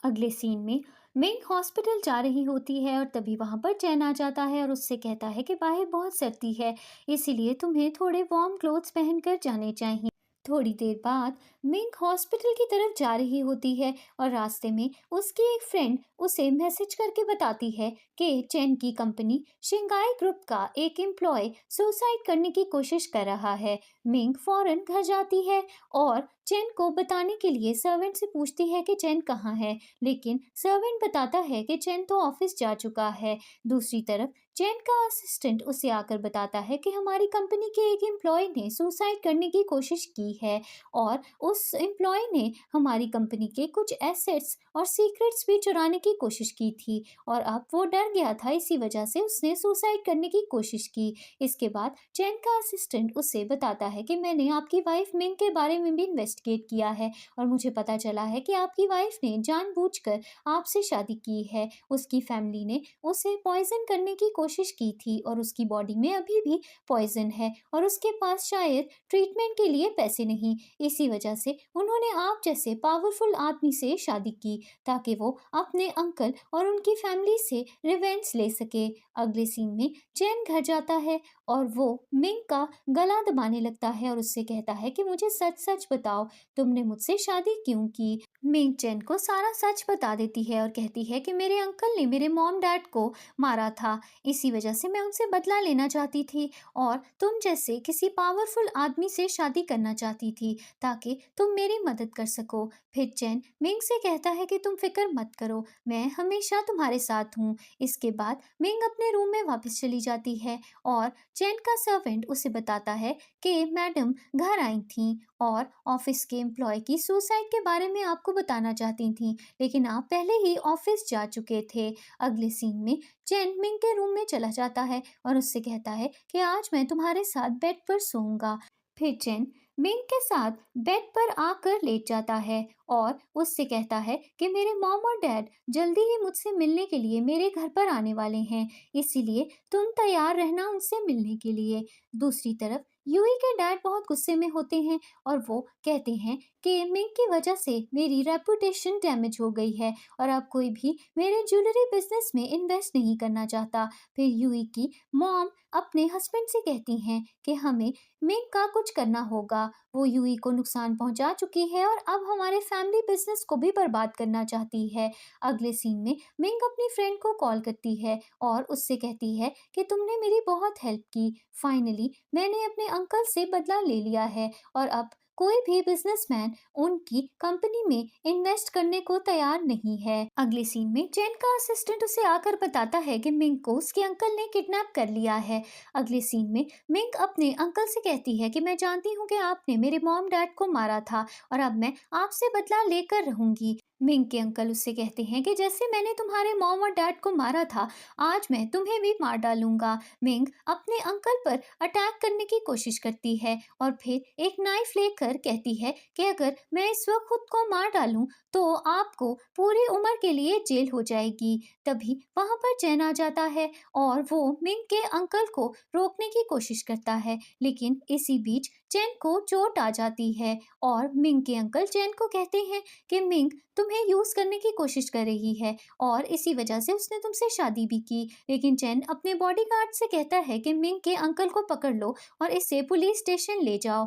S1: अगले सीन में मिंग हॉस्पिटल जा रही होती है और तभी वहां पर चैन आ जाता है और उससे कहता है कि बाहर बहुत सर्दी है, इसीलिए तुम्हें थोड़े वार्म क्लोथ्स पहनकर जाने चाहिए। थोड़ी देर बाद मिंग हॉस्पिटल की तरफ जा रही होती है और रास्ते में उसकी एक फ्रेंड उसे मैसेज करके बताती है कि चैन की कंपनी शिंगाई ग्रुप का एक एम्प्लॉय सुसाइड करने की कोशिश कर रहा है। मिंग फौरन घर जाती है और चैन को बताने के लिए सर्वेंट से पूछती है कि चैन कहाँ है, लेकिन सर्वेंट बताता है कि चैन तो ऑफिस जा चुका है। दूसरी तरफ चैन का असिस्टेंट उसे आकर बताता है कि हमारी कंपनी के एक एम्प्लॉय ने सुसाइड करने की कोशिश की है और उस एम्प्लॉय ने हमारी कंपनी के कुछ एसेट्स और सीक्रेट्स भी चुराने की कोशिश की थी और अब वो डर गया था, इसी वजह से उसने सुसाइड करने की कोशिश की। इसके बाद चैन का असिस्टेंट उसे बताता है कि मैंने आपकी वाइफ मिंग के बारे में भी इन्वेस्टिगेट किया है और मुझे पता चला है कि आपकी वाइफ ने जानबूझकर आपसे शादी की है। उसकी फैमिली ने उसे पॉइजन करने की कोशिश की थी और उसकी बॉडी में अभी भी पॉइजन है और उसके पास शायद ट्रीटमेंट के लिए पैसे नहीं। इसी वजह से उन्होंने आप जैसे पावरफुल आदमी से शादी की ताकि वो अपने अंकल और उनकी फैमिली से रिवेंज ले सके। अगले सीन में चैन घर जाता है और वो मिंग का गला दबाने लगता है और उससे कहता है कि मुझे सच सच बताओ, तुमने मुझसे शादी क्यों की। मिंग चैन को सारा सच बता देती है और कहती है कि मेरे अंकल ने मेरे मॉम डैड को मारा था, इसी वजह से मैं उनसे बदला लेना चाहती थी और तुम जैसे किसी पावरफुल आदमी से शादी करना चाहती थी ताकि तुम मेरी मदद कर सको। फिर चैन मिंग से कहता है कि तुम फिक्र मत करो, मैं हमेशा तुम्हारे साथ हूँ। इसके बाद मिंग अपने रूम में वापस चली जाती है और चैन का सर्वेंट उसे बताता है कि मैडम घर आई थी और ऑफिस के एम्प्लॉय की सुसाइड के बारे में आपको बताना चाहती थी, लेकिन आप पहले ही ऑफिस जा चुके थे। अगले सीन में चैन मिंग के रूम में चला जाता है और उससे कहता है कि आज मैं तुम्हारे साथ बेड पर सोऊंगा। फिर चैन मिंग के साथ बेड पर आकर लेट जाता है और उससे कहता है कि मेरे मॉम और डैड जल्दी ही मुझसे मिलने के लिए मेरे घर पर आने वाले हैं, इसीलिए तुम तैयार रहना उनसे मिलने के लिए। दूसरी तरफ यूई के डैड बहुत गुस्से में होते हैं और वो कहते हैं कि मिंग की वजह से मेरी रेपुटेशन डैमेज हो गई है और अब कोई भी मेरे ज्वेलरी बिजनेस में इन्वेस्ट नहीं करना चाहता। फिर यूई की मॉम अपने हस्बैंड से कहती हैं कि हमें मिंग का कुछ करना होगा, वो यूई को नुकसान पहुंचा चुकी है और अब हमारे फैमिली बिजनेस को भी बर्बाद करना चाहती है। अगले सीन में मिंग अपनी फ्रेंड को कॉल करती है और उससे कहती है कि तुमने मेरी बहुत हेल्प की, फाइनली मैंने अपने अंकल से बदला ले लिया है और अब कोई भी बिजनेसमैन उनकी कंपनी में इन्वेस्ट करने को तैयार नहीं है। अगले सीन में चैन का असिस्टेंट उसे आकर बताता है कि मिंग को उसके अंकल ने किडनैप कर लिया है। अगले सीन में मिंग अपने अंकल से कहती है कि मैं जानती हूँ कि आपने मेरे मॉम डैड को मारा था और अब मैं आपसे बदला लेकर रहूंगी। मिंग के अंकल उससे कहते हैं कि जैसे मैंने तुम्हारे मॉम और डैड को मारा था, आज मैं तुम्हें भी मार डालूंगा। मिंग अपने अंकल पर अटैक करने की कोशिश करती है और फिर एक नाइफ लेकर कहती है कि अगर मैं इस वक्त खुद को मार डालूं तो आपको पूरी उम्र के लिए जेल हो जाएगी। तभी वहां पर चैन आ जाता है और वो मिंग के अंकल को रोकने की कोशिश करता है, लेकिन इसी बीच चैन को चोट आ जाती है और मिंग के अंकल चैन को कहते हैं कि मिंग तुम्हें यूज करने की कोशिश कर रही है और इसी वजह से उसने तुमसे शादी भी की। लेकिन चैन अपने बॉडीगार्ड से कहता है कि मिंग के अंकल को पकड़ लो और इसे पुलिस स्टेशन ले जाओ।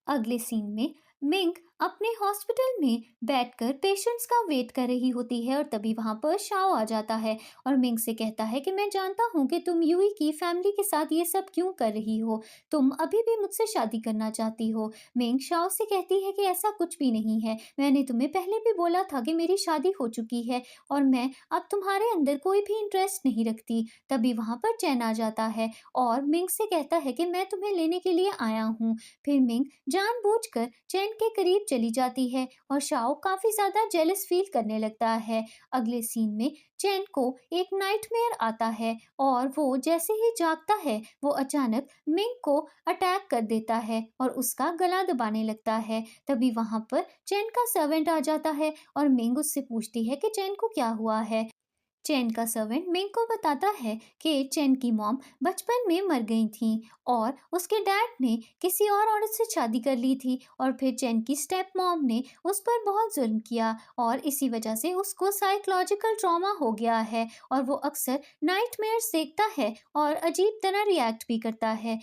S1: अगले सीन में मिंग अपने हॉस्पिटल में बैठकर पेशेंट्स का वेट कर रही होती है और तभी वहां पर शाओ आ जाता है और मिंग से कहता है कि मैं जानता हूँ कि तुम यूई की फैमिली के साथ ये सब क्यों कर रही हो, तुम अभी भी मुझसे शादी करना चाहती हो। मिंग शाओ से कहती है कि ऐसा कुछ भी नहीं है, मैंने तुम्हें पहले भी बोला था कि मेरी शादी हो चुकी है और मैं अब तुम्हारे अंदर कोई भी इंटरेस्ट नहीं रखती। तभी वहां पर चैन आ जाता है और मिंग से कहता है कि मैं तुम्हें लेने के लिए आया हूँ। फिर मिंग जानबूझकर चैन के करीब चली जाती है और शाओ काफी ज्यादा जेलस फील करने लगता है। अगले सीन में चैन को एक नाइटमेयर आता है और वो जैसे ही जागता है वो अचानक मिंग को अटैक कर देता है और उसका गला दबाने लगता है। तभी वहां पर चैन का सर्वेंट आ जाता है और मिंग उससे पूछती है कि चैन को क्या हुआ है। चैन का सर्वेंट मिंग को बताता है कि चैन की मॉम बचपन में मर गई थी और उसके डैड ने किसी और औरत से शादी कर ली थी और फिर चैन की स्टेप मॉम ने उस पर बहुत जुल्म किया और इसी वजह से उसको साइकोलॉजिकल ट्रॉमा हो गया है और वो अक्सर नाइटमेयर्स देखता है और अजीब तरह रिएक्ट भी करता है।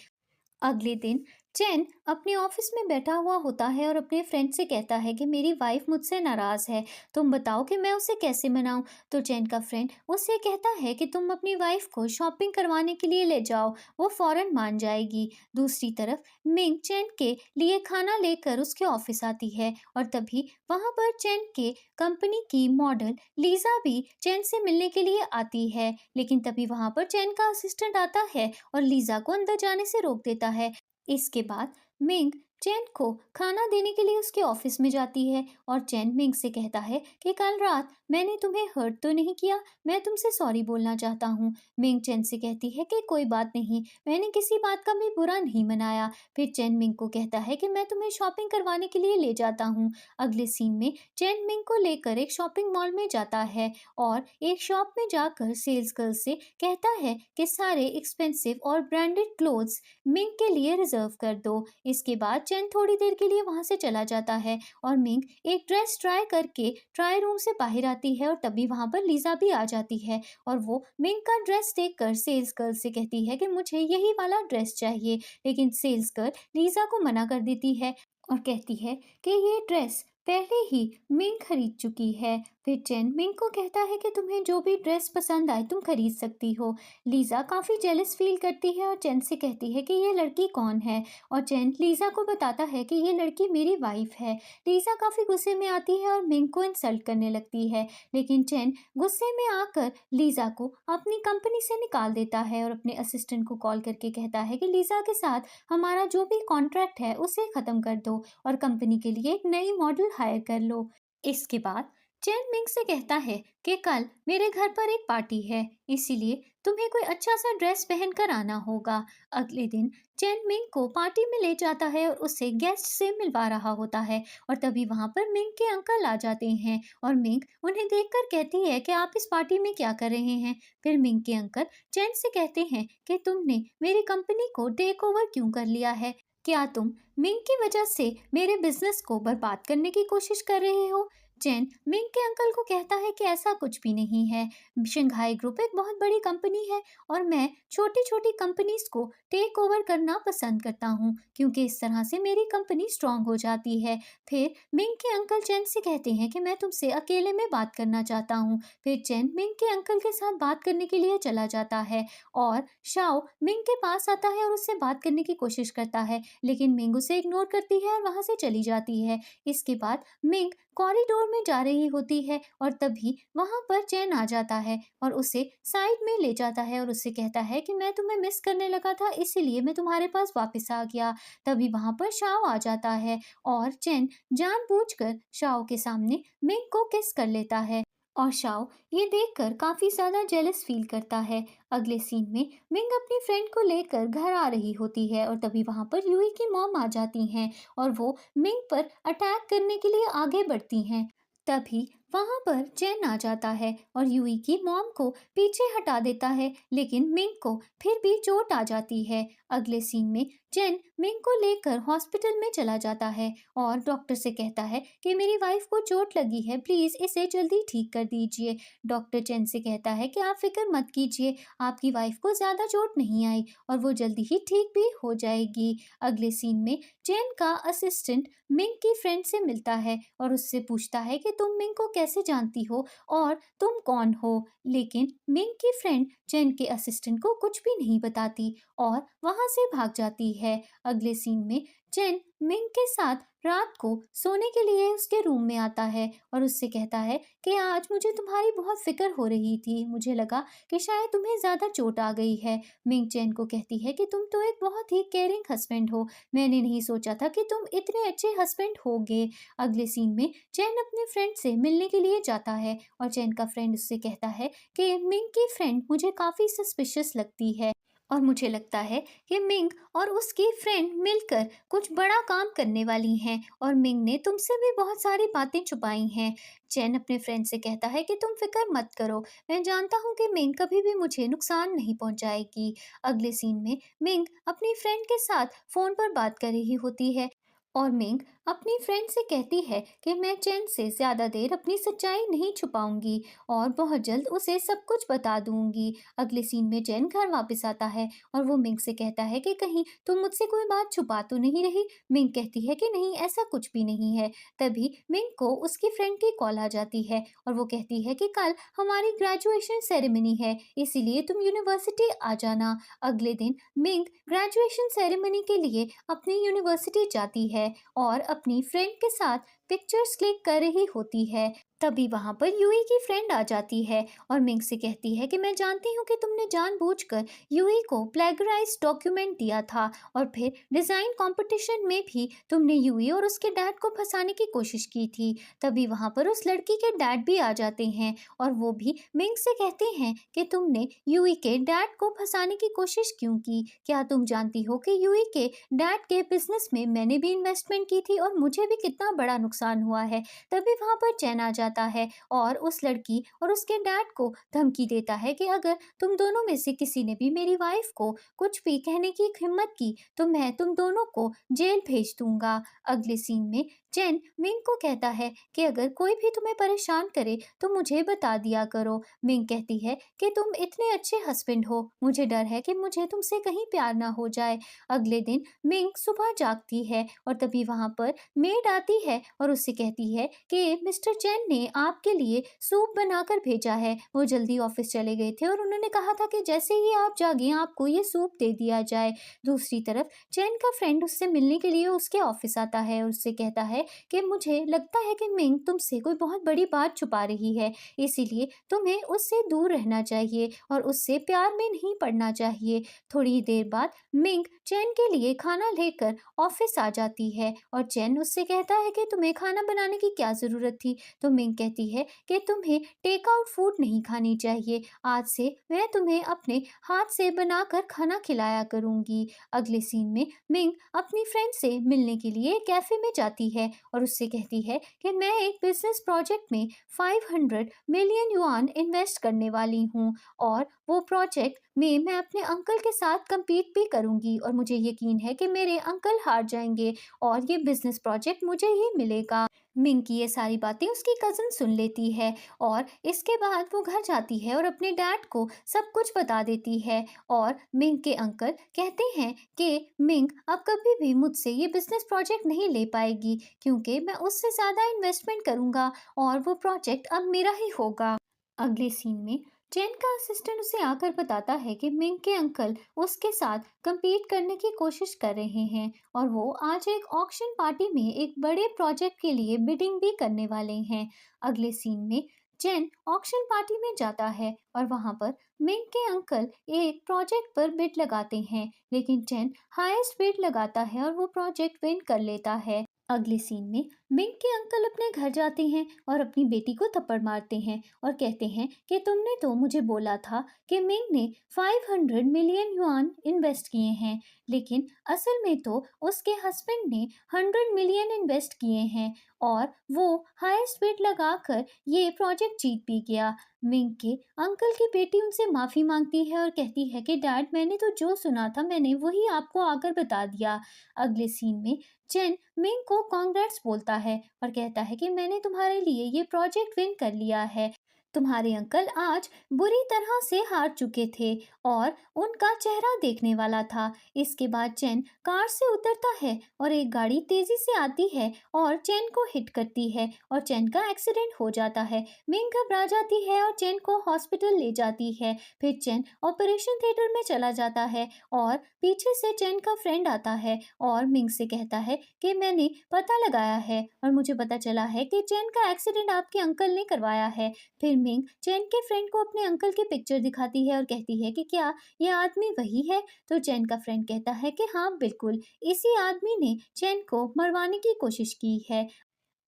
S1: अगले दिन चैन अपने ऑफिस में बैठा हुआ होता है और अपने फ्रेंड से कहता है कि मेरी वाइफ मुझसे नाराज है, तुम बताओ कि मैं उसे कैसे मनाऊं। तो चैन का फ्रेंड उससे कहता है कि तुम अपनी वाइफ को शॉपिंग करवाने के लिए ले जाओ, वो फौरन मान जाएगी। दूसरी तरफ मिंग चैन के लिए खाना लेकर उसके ऑफिस आती है और तभी वहां पर चैन के कंपनी की मॉडल लीजा भी चैन से मिलने के लिए आती है, लेकिन तभी वहां पर चैन का असिस्टेंट आता है और लीजा को अंदर जाने से रोक देता है। इसके बाद मिंग चैन को खाना देने के लिए उसके ऑफिस में जाती है और चैन मिंग से कहता है कि कल रात मैंने तुम्हें हर्ट तो नहीं किया, मैं तुमसे सॉरी बोलना चाहता हूँ। मिंग चैन से कहती है कि कोई बात नहीं, मैंने किसी बात का भी बुरा नहीं मनाया। फिर चैन मिंग को कहता है कि मैं तुम्हें शॉपिंग करवाने के लिए ले जाता हूँ। अगले सीन में चैन मिंग को लेकर एक शॉपिंग मॉल में जाता है और एक शॉप में जाकर सेल्स गर्ल से कहता है कि सारे एक्सपेंसिव और ब्रांडेड क्लोथ्स मिंग के लिए रिजर्व कर दो। इसके बाद चैन थोड़ी देर के लिए वहां से चला जाता है और मिंग एक ड्रेस ट्राई करके ट्राई रूम से बाहर आती है और तभी वहां पर लीजा भी आ जाती है और वो मिंग का ड्रेस देखकर सेल्स गर्ल से कहती है कि मुझे यही वाला ड्रेस चाहिए, लेकिन सेल्स गर्ल लीजा को मना कर देती है और कहती है कि ये ड्रेस पहले ही मिंग खरीद चुकी है। फिर चैन मिंग को कहता है कि तुम्हें जो भी ड्रेस पसंद आए तुम खरीद सकती हो। लीजा काफ़ी जेलस फील करती है और चैन से कहती है कि ये लड़की कौन है और चैन लीजा को बताता है कि ये लड़की मेरी वाइफ है। लीजा काफ़ी गुस्से में आती है और मिंग को इंसल्ट करने लगती है, लेकिन चैन गुस्से में आकर लीजा को अपनी कंपनी से निकाल देता है और अपने असिस्टेंट को कॉल करके कहता है कि लीजा के साथ हमारा जो भी कॉन्ट्रैक्ट है उसे ख़त्म कर दो और कंपनी के लिए एक नई मॉडल हायर कर लो। इसके बाद चैन मिंग से कहता है कि कल मेरे घर पर एक पार्टी है, इसीलिए तुम्हें कोई अच्छा सा ड्रेस पहनकर आना होगा। अगले दिन चैन मिंग को पार्टी में ले जाता है और उससे गेस्ट से मिलवा रहा होता है और तभी वहां पर मिंग के अंकल आ जाते हैं और मिंग उन्हें देखकर कहती है कि आप इस पार्टी में क्या कर रहे हैं। फिर मिंग के अंकल चैन से कहते हैं कि तुमने मेरी कंपनी को टेक ओवर क्यों कर लिया है, क्या तुम मिंग की वजह से मेरे बिजनेस को बर्बाद करने की कोशिश कर रहे हो। चैन मिंग के अंकल को कहता है कि ऐसा कुछ भी नहीं है, शंघाई ग्रुप एक बहुत बड़ी कंपनी है और मैं छोटी छोटी कंपनीज को टेक ओवर करना पसंद करता हूँ क्योंकि इस तरह से मेरी कंपनी स्ट्रांग हो जाती है। फिर मिंग के अंकल चैन से कहते हैं कि मैं तुमसे अकेले में बात करना चाहता हूँ। फिर चैन मिंग के अंकल के साथ बात करने के लिए चला जाता है और शाओ मिंग के पास आता है और उससे बात करने की कोशिश करता है, लेकिन मिंग उसे इग्नोर करती है और वहां से चली जाती है। इसके बाद मिंग कॉरिडोर में जा रही होती है और तभी वहां पर चैन आ जाता है और उसे साइड में ले जाता है और उससे कहता है कि मैं तुम्हें मिस करने लगा था, इसीलिए मैं तुम्हारे पास वापस आ गया। तभी वहां पर शाओ आ जाता है और चैन जानबूझकर शाओ के सामने मिंग को किस कर लेता है और शाओ ये देखकर काफी ज्यादा जेलस फील करता है। अगले सीन में मिंग अपनी फ्रेंड को लेकर घर आ रही होती है और तभी वहां पर यूई की मॉम आ जाती हैं और वो मिंग पर अटैक करने के लिए आगे बढ़ती हैं। तभी वहां पर चैन आ जाता है और यूई की मॉम को पीछे हटा देता है, लेकिन मिंग को फिर भी चोट आ जाती है। अगले सीन में चैन मिंग को लेकर हॉस्पिटल में चला जाता है और डॉक्टर से कहता है कि मेरी वाइफ को चोट लगी है, प्लीज इसे जल्दी ठीक कर दीजिए। डॉक्टर चैन से कहता है कि आप फिक्र मत कीजिए, आपकी वाइफ को ज्यादा चोट नहीं आई और वो जल्दी ही ठीक भी हो जाएगी। अगले सीन में चैन का असिस्टेंट मिंग की फ्रेंड से मिलता है और उससे पूछता है कि तुम मिंग को कैसे जानती हो और तुम कौन हो, लेकिन मिंग की फ्रेंड चैन के असिस्टेंट को कुछ भी नहीं बताती और वहां से भाग जाती है। अगले सीन में चैन मिंग के साथ रात को सोने के लिए उसके रूम में आता है और उससे कहता है कि आज मुझे तुम्हारी बहुत फिक्र हो रही थी, मुझे लगा कि शायद तुम्हें ज्यादा चोट आ गई है। मिंग चैन को कहती है कि तुम तो एक बहुत ही केयरिंग हस्बैंड हो, मैंने नहीं सोचा था कि तुम इतने अच्छे हस्बैंड होगे। अगले सीन में चैन अपने फ्रेंड से मिलने के लिए जाता है और चैन का फ्रेंड उससे कहता है कि मिंग की फ्रेंड मुझे काफी सस्पिशियस लगती है और मुझे लगता है कि मिंग और उसकी फ्रेंड मिलकर कुछ बड़ा काम करने वाली हैं और मिंग ने तुमसे भी बहुत सारी बातें छुपाई हैं। चैन अपने फ्रेंड से कहता है कि तुम फिक्र मत करो, मैं जानता हूँ कि मिंग कभी भी मुझे नुकसान नहीं पहुंचाएगी। अगले सीन में मिंग अपनी फ्रेंड के साथ फोन पर बात कर रही होती है और मिंग अपनी फ्रेंड से कहती है कि मैं चैन से ज्यादा देर अपनी सच्चाई नहीं छुपाऊंगी और बहुत जल्द उसे सब कुछ बता दूंगी। अगले सीन में चैन घर वापस आता है और वो मिंग से कहता है कि कहीं तुम मुझसे कोई बात छुपा तो नहीं रही। मिंग कहती है कि नहीं, ऐसा कुछ भी नहीं है। तभी मिंग को उसकी फ्रेंड की कॉल आ जाती है और वो कहती है कि कल हमारी ग्रेजुएशन सेरेमनी है, इसीलिए तुम यूनिवर्सिटी आ जाना। अगले दिन मिंग ग्रेजुएशन सेरेमनी के लिए अपनी यूनिवर्सिटी जाती है और अपनी फ्रेंड के साथ पिक्चर्स क्लिक कर रही होती है। तभी वहाँ पर यूई की फ्रेंड आ जाती है और मिंग से कहती है कि मैं जानती हूँ कि तुमने जानबूझकर यूई को प्लेगराइज डॉक्यूमेंट दिया था और फिर डिज़ाइन कंपटीशन में भी तुमने यूई और उसके डैड को फंसाने की कोशिश की थी। तभी वहाँ पर उस लड़की के डैड भी आ जाते हैं और वो भी मिंग से कहते हैं कि तुमने यूई के डैड को फंसाने की कोशिश क्यों की? क्या तुम जानती हो कि यूई के डैड के बिजनेस में मैंने भी इन्वेस्टमेंट की थी और मुझे भी कितना बड़ा नुकसान हुआ है। तभी वहाँ पर चैन आ जाता है और उस लड़की और उसके डैड को धमकी देता है कि अगर तुम दोनों में से किसी ने भी मेरी वाइफ को कुछ भी कहने की हिम्मत की तो मैं तुम दोनों को जेल भेज दूंगा। अगले सीन में चैन मिंग को कहता है कि अगर कोई भी तुम्हें परेशान करे तो मुझे बता दिया करो। मिंग कहती है कि तुम इतने अच्छे हस्बैंड हो, मुझे डर है कि मुझे तुमसे कहीं प्यार ना हो जाए। अगले दिन मिंग सुबह जागती है और तभी वहां पर मेड आती है और उससे कहती है कि मिस्टर चैन ने आपके लिए सूप बनाकर भेजा है। वो जल्दी ऑफिस चले गए थे और उन्होंने कहा था कि जैसे ही आप जागे आपको ये सूप दे दिया जाए। दूसरी तरफ चैन का फ्रेंड उससे मिलने के लिए उसके ऑफिस आता है और उससे कहता है कि मुझे लगता है कि मिंग तुमसे कोई बहुत बड़ी बात छुपा रही है, इसीलिए तुम्हें उससे दूर रहना चाहिए और उससे प्यार में नहीं पड़ना चाहिए। थोड़ी देर बाद मिंग चैन के लिए खाना लेकर ऑफिस आ जाती है और चैन उससे कहता है कि तुम्हें खाना बनाने की क्या ज़रूरत थी? तो मिंग कहती है कि तुम्हें टेक आउट फूड नहीं खानी चाहिए, आज से मैं तुम्हें अपने हाथ से बनाकर खाना खिलाया करूंगी। अगले सीन में मिंग अपनी फ्रेंड से मिलने के लिए कैफे में जाती है और उससे कहती है कि मैं एक बिजनेस प्रोजेक्ट में 500 मिलियन युआन इन्वेस्ट करने वाली हूँ और वो प्रोजेक्ट में मैं अपने अंकल के साथ compete भी करूंगी और मुझे यकीन है कि मेरे अंकल हार जाएंगे और ये बिजनेस प्रोजेक्ट मुझे ही मिलेगा। मिंग की ये सारी बातें उसकी कज़न सुन लेती है और इसके बाद वो घर जाती है और अपने डैड को सब कुछ बता देती है और मिंग के अंकल कहते हैं कि मिंग अब कभी भी मुझसे ये बिजनेस प्रोजेक्ट नहीं ले पाएगी क्योंकि मैं उससे ज़्यादा इन्वेस्टमेंट करूँगा और वो प्रोजेक्ट अब मेरा ही होगा। अगले सीन में जेन का असिस्टेंट उसे आकर बताता है कि मिंग के अंकल उसके साथ compete करने की कोशिश कर रहे हैं और वो आज एक ऑक्शन पार्टी में एक बड़े प्रोजेक्ट के लिए बिडिंग भी करने वाले हैं। अगले सीन में जेन ऑक्शन पार्टी में जाता है और वहां पर मिंग के अंकल एक प्रोजेक्ट पर बिड लगाते हैं, लेकिन जेन हाईएस्ट बिड लगाता है और वो प्रोजेक्ट विन कर लेता है। अगले सीन में मिंग के अंकल अपने घर जाते हैं और अपनी बेटी को थप्पड़ मारते हैं और कहते हैं कि तुमने तो मुझे बोला था कि मिंग ने 500 मिलियन युआन इन्वेस्ट किए हैं, लेकिन असल में तो उसके हस्बैंड ने 100 मिलियन इन्वेस्ट किए हैं और वो हाईएस्ट बिड लगाकर ये प्रोजेक्ट जीत भी गया। मिंग के अंकल की बेटी उनसे माफ़ी मांगती है और कहती है कि डैड मैंने तो जो सुना था मैंने वही आपको आकर बता दिया। अगले सीन में जेन मिंग को कांग्रेट्स बोलता है और कहता है कि मैंने तुम्हारे लिए ये प्रोजेक्ट विन कर लिया है। तुम्हारे अंकल आज बुरी तरह से हार चुके थे और उनका चेहरा देखने वाला था। इसके बाद चैन कार से उतरता है और एक गाड़ी तेजी से आती है और चैन को हिट करती है और चैन का एक्सीडेंट हो जाता है। मिंग घबरा जाती है और चैन को हॉस्पिटल ले जाती है। फिर चैन ऑपरेशन थिएटर में चला जाता है और पीछे से चैन का फ्रेंड आता है और मिंग से कहता है कि मैंने पता लगाया है और मुझे पता चला है कि चैन का एक्सीडेंट आपके अंकल ने करवाया है। फिर मिंग चैन के फ्रेंड को अपने अंकल की पिक्चर दिखाती है और कहती है कि क्या ये आदमी वही है? तो चैन का फ्रेंड कहता है कि हाँ बिल्कुल, इसी आदमी ने चैन को मरवाने की कोशिश की है।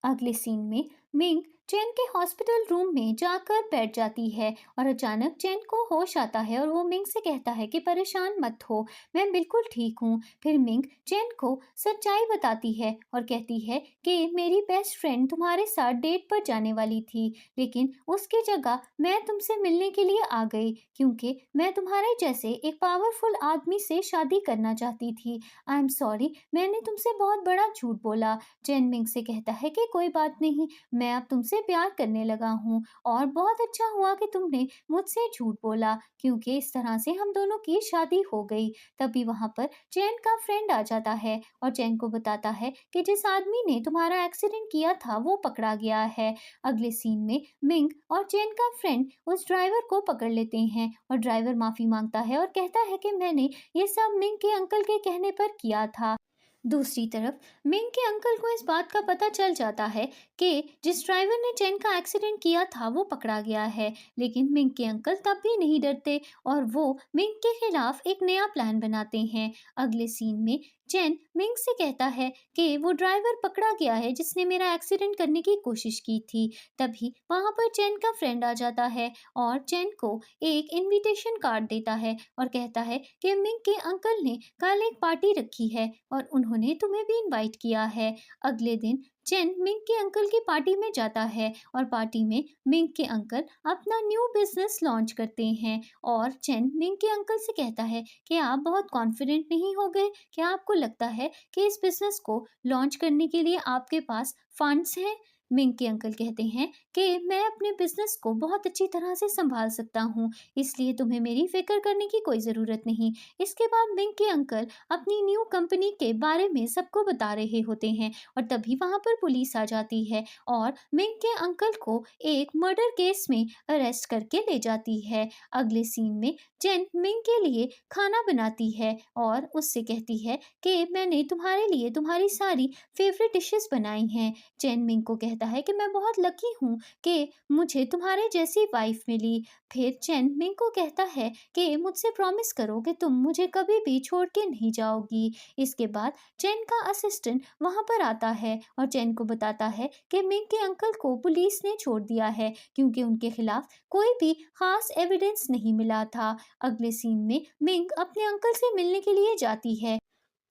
S1: अगले सीन में मिंग चैन के हॉस्पिटल रूम में जाकर बैठ जाती है और अचानक चैन को होश आता है और वो मिंग से कहता है कि परेशान मत हो, मैं बिल्कुल ठीक हूँ। फिर मिंग चैन को सच्चाई बताती है और कहती है कि मेरी बेस्ट फ्रेंड तुम्हारे साथ डेट पर जाने वाली थी, लेकिन उसकी जगह मैं तुमसे मिलने के लिए आ गई क्योंकि मैं तुम्हारे जैसे एक पावरफुल आदमी से शादी करना चाहती थी। आई एम सॉरी, मैंने तुमसे बहुत बड़ा झूठ बोला। चैन मिंग से कहता है कि कोई बात नहीं, मैं अब तुमसे प्यार करने लगा हूँ और बहुत अच्छा हुआ कि तुमने मुझसे झूठ बोला क्योंकि इस तरह से हम दोनों की शादी हो गई। तभी वहाँ पर चैन का फ्रेंड आ जाता है और चैन को बताता है कि जिस आदमी ने तुम्हारा एक्सीडेंट किया था वो पकड़ा गया है। अगले सीन में मिंग और चैन का फ्रेंड उस ड्राइवर को पकड़ लेते हैं और ड्राइवर माफ़ी मांगता है और कहता है कि मैंने ये सब मिंग के अंकल के कहने पर किया था। दूसरी तरफ मिंग के अंकल को इस बात का पता चल जाता है कि जिस ड्राइवर ने चैन का एक्सीडेंट किया था वो पकड़ा गया है। लेकिन मिंग के अंकल तब भी नहीं डरते और वो मिंग के खिलाफ एक नया प्लान बनाते हैं। अगले सीन में चैन मिंग से कहता है कि वो ड्राइवर पकड़ा गया है जिसने मेरा एक्सीडेंट करने की कोशिश की थी। तभी वहां पर चैन का फ्रेंड आ जाता है और चैन को एक इनविटेशन कार्ड देता है और कहता है कि मिंग के अंकल ने कल एक पार्टी रखी है और उन्होंने तुम्हें भी इनवाइट किया है। अगले दिन चेन मिंग के अंकल की पार्टी में जाता है और पार्टी में मिंग के अंकल अपना न्यू बिजनेस लॉन्च करते हैं और चेन मिंग के अंकल से कहता है कि आप बहुत कॉन्फिडेंट नहीं हो गए? क्या आपको लगता है कि इस बिजनेस को लॉन्च करने के लिए आपके पास फंड्स हैं? मिंग के अंकल कहते हैं कि मैं अपने बिजनेस को बहुत अच्छी तरह से संभाल सकता हूँ, इसलिए तुम्हें मेरी फिक्र करने की कोई ज़रूरत नहीं। इसके बाद मिंग के अंकल अपनी न्यू कंपनी के बारे में सबको बता रहे होते हैं और तभी वहां पर पुलिस आ जाती है और मिंग के अंकल को एक मर्डर केस में अरेस्ट करके ले जाती है। अगले सीन में जेन मिंग के लिए खाना बनाती है और उससे कहती है कि मैंने तुम्हारे लिए तुम्हारी सारी फेवरेट डिशेस बनाई हैं। जेन मिंग को कहता है कि मैं बहुत लकी हूँ कि मुझे तुम्हारे जैसी वाइफ मिली। फिर चैन मिंग को कहता है कि मुझसे प्रॉमिस करो कि तुम मुझे कभी भी छोड़ के नहीं जाओगी। इसके बाद चैन का असिस्टेंट वहां पर आता है और चैन को बताता है कि मिंग के अंकल को पुलिस ने छोड़ दिया है क्योंकि उनके खिलाफ कोई भी खास एविडेंस नहीं मिला था। अगले सीन में मिंग अपने अंकल से मिलने के लिए जाती है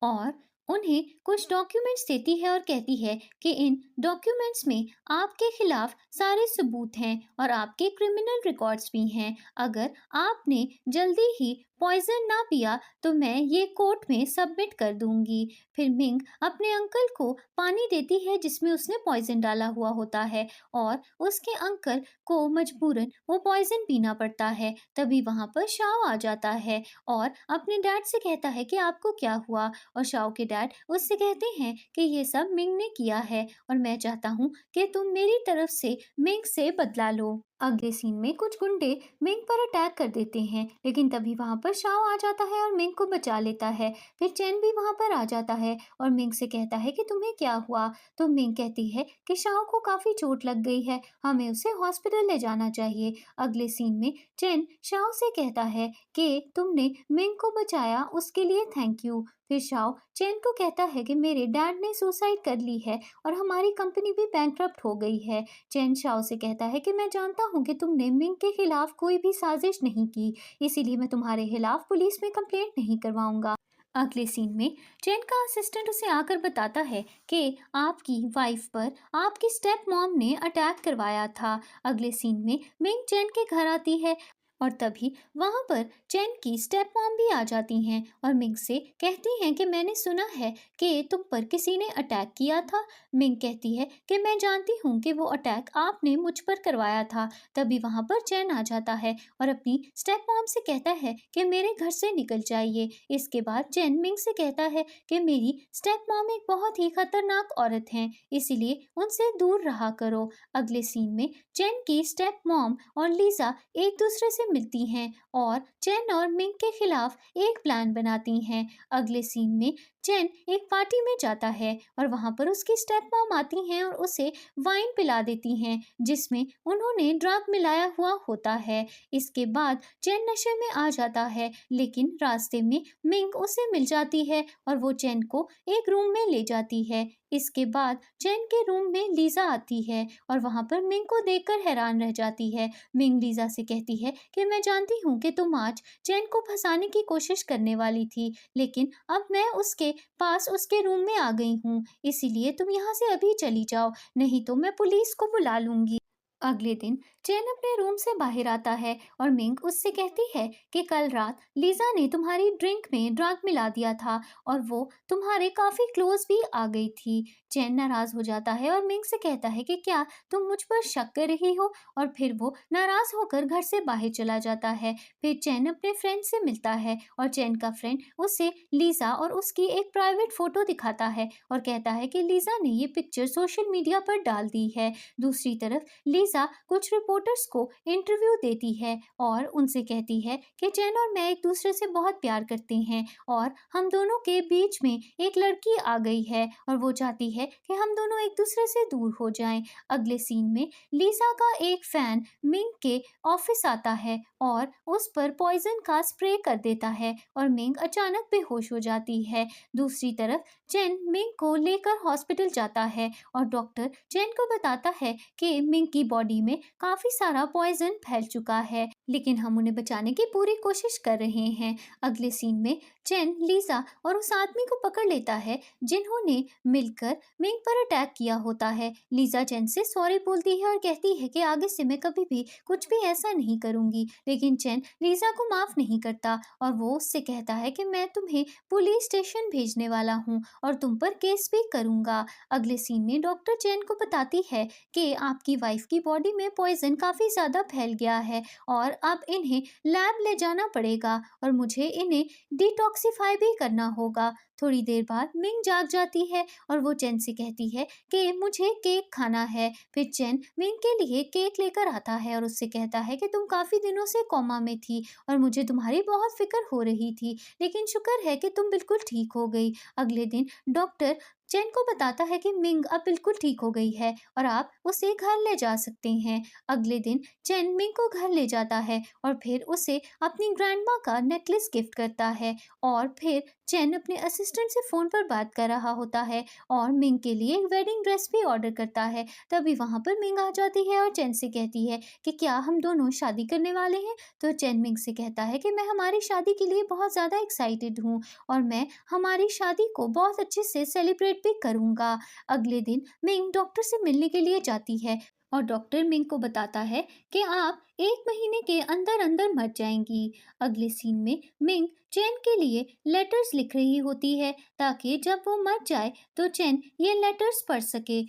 S1: और उन्हें कुछ डॉक्यूमेंट्स देती है और कहती है कि इन डॉक्यूमेंट्स में आपके खिलाफ सारे सबूत हैं और आपके क्रिमिनल रिकॉर्ड्स भी हैं। अगर आपने जल्दी ही पॉइजन ना पिया तो मैं ये कोर्ट में सबमिट कर दूंगी। फिर मिंग अपने अंकल को पानी देती है जिसमें उसने पॉइजन डाला हुआ होता है और उसके अंकल को मजबूरन वो पॉइजन पीना पड़ता है। तभी वहां पर शाओ आ जाता है और अपने डैड से कहता है कि आपको क्या हुआ और शाओ के डैड उससे कहते हैं कि ये सब मिंग ने किया है और मैं चाहता हूँ कि तुम मेरी तरफ से मिंग से बदला लो। अगले सीन में कुछ गुंडे मिंग पर अटैक कर देते हैं लेकिन तभी वहां पर शाओ आ जाता है और मिंग को बचा लेता है। फिर चैन भी वहां पर आ जाता है और मिंग से कहता है कि तुम्हें क्या हुआ? तो मिंग कहती है कि शाओ को काफी चोट लग गई है, हमें उसे हॉस्पिटल ले जाना चाहिए। अगले सीन में चैन शाओ से कहता है कि तुमने मिंग को बचाया उसके लिए थैंक यू। फिर शाओ चैन को कहता है कि मेरे डैड ने सुसाइड कर ली है और हमारी कंपनी भी बैंकरप्ट हो गई है। चैन शाओ से कहता है कि मैं जानता हूँ कि तुमने मिंग के खिलाफ कोई भी साजिश नहीं की, इसीलिए मैं तुम्हारे खिलाफ पुलिस में कंप्लेंट नहीं करवाऊंगा। अगले सीन में चैन का असिस्टेंट उसे आकर बताता है कि आपकी वाइफ पर आपकी स्टेप मॉम ने अटैक करवाया था। अगले सीन में मिंग चैन के घर आती है और तभी वहां पर चैन की स्टेप मॉम भी आ जाती हैं और मिंग से कहती हैं कि मैंने सुना है कि तुम पर किसी ने अटैक किया था। मिंग कहती है कि मैं जानती हूँ कि वो अटैक आपने मुझ पर करवाया था। तभी वहां पर चैन आ जाता है और अपनी स्टेप मॉम से कहता है कि मेरे घर से निकल जाइए। इसके बाद चैन मिंग से कहता है कि मेरी स्टेप मॉम एक बहुत ही खतरनाक औरत हैं, इसीलिए उनसे दूर रहा करो। अगले सीन में चैन की स्टेप मॉम और लीजा एक दूसरे से मिलती हैं और चैन और मिंग के खिलाफ एक प्लान बनाती हैं। अगले सीन में चैन एक पार्टी में जाता है और वहां पर उसकी स्टेप मॉम आती हैं और उसे वाइन पिला देती हैं जिसमें उन्होंने ड्रग मिलाया हुआ होता है। इसके बाद चैन नशे में आ जाता है लेकिन रास्ते में मिंग उसे मिल जाती है और वो चैन को एक रूम में ले जाती है। इसके बाद चैन के रूम में लीजा आती है और वहां पर मिंग को देखकर हैरान रह जाती है। मिंग लीजा से कहती है कि मैं जानती हूँ कि तुम आज चैन को फंसाने की कोशिश करने वाली थी, लेकिन अब मैं उसके पास उसके रूम में आ गई हूँ, इसीलिए तुम यहाँ से अभी चली जाओ, नहीं तो मैं पुलिस को बुला लूंगी। अगले दिन चैन अपने रूम से बाहर आता है और मिंग उससे कहती है कि कल रात लीजा ने तुम्हारी ड्रिंक में ड्रग मिला दिया था और वो तुम्हारे काफी क्लोज भी आ गई थी। चैन नाराज हो जाता है और मिंग से कहता है कि क्या तुम मुझ पर शक कर रही हो, और फिर वो नाराज होकर घर से बाहर चला जाता है। फिर चैन अपने फ्रेंड से मिलता है और चैन का फ्रेंड उसे लीजा और उसकी एक प्राइवेट फोटो दिखाता है और कहता है कि लीजा ने ये पिक्चर सोशल मीडिया पर डाल दी है। दूसरी तरफ लीजा लीजा कुछ रिपोर्टर्स को इंटरव्यू देती है और उनसे कहती है कि चैन और मैं एक दूसरे से बहुत प्यार करते हैं और हम दोनों के बीच में एक लड़की आ गई है और वो चाहती है कि हम दोनों एक दूसरे से दूर हो जाएं। अगले सीन में लीजा का एक फैन मिंग के ऑफिस आता है और उस पर पॉइजन का स्प्रे कर देता है और मिंग अचानक बेहोश हो जाती है। दूसरी तरफ चेन मिंग को लेकर हॉस्पिटल जाता है और डॉक्टर चेन को बताता है कि मिंग की बॉडी में काफी सारा पॉइजन फैल चुका है, लेकिन हम उन्हें बचाने की पूरी कोशिश कर रहे हैं। अगले सीन में चेन लीजा और उस आदमी को पकड़ लेता है जिन्होंने मिलकर मिंग पर अटैक किया होता है। लीजा चेन से सॉरी बोलती है और कहती है कि आगे से मैं कभी भी कुछ भी ऐसा नहीं करूंगी, लेकिन चेन लीजा को माफ नहीं करता और वो उससे कहता है कि मैं तुम्हें पुलिस स्टेशन भेजने वाला हूँ और तुम पर केस भी करूंगा। अगले सीन में डॉक्टर चेन को बताती है कि आपकी वाइफ की बॉडी में पॉइजन काफी ज्यादा फैल गया है और अब इन्हें लैब ले जाना पड़ेगा और मुझे इन्हें डिटॉक्सिफाई भी करना होगा। थोड़ी देर बाद मिंग जाग जाती है और वो चेन से कहती है कि मुझे केक खाना है। फिर चेन मिंग के लिए केक लेकर आता है और उससे कहता है कि तुम काफी दिनों से कोमा में थी और मुझे तुम्हारी बहुत फिक्र हो रही थी, लेकिन शुक्र है कि तुम बिल्कुल ठीक हो गई। अगले दिन डॉक्टर चेन को बताता है कि मिंग अब बिल्कुल ठीक हो गई है और आप उसे घर ले जा सकते हैं। अगले दिन चेन मिंग को घर ले जाता है और फिर उसे अपनी ग्रैंडमा का नेकलेस गिफ्ट करता है और फिर चेन अपने असिस्टेंट से फोन पर बात कर रहा होता है और मिंग के लिए एक वेडिंग ड्रेस भी ऑर्डर करता है। तभी वहां पर मिंग आ जाती है और चेन से कहती है कि क्या हम दोनों शादी करने वाले हैं। तो चेन मिंग से कहता है कि मैं हमारी शादी के लिए बहुत ज़्यादा एक्साइटेड हूँ और मैं हमारी शादी को बहुत अच्छे से सेलिब्रेट भी करूँगा। अगले दिन मिंग डॉक्टर से मिलने के लिए जाती है और डॉक्टर मिंग को बताता है कि आप 1 महीने के अंदर अंदर मर जाएंगी। अगले सीन में मिंग चेन के लिए लेटर्स लिख रही होती है ताकि जब वो मर जाए तो चेन ये लेटर्स पढ़ सके।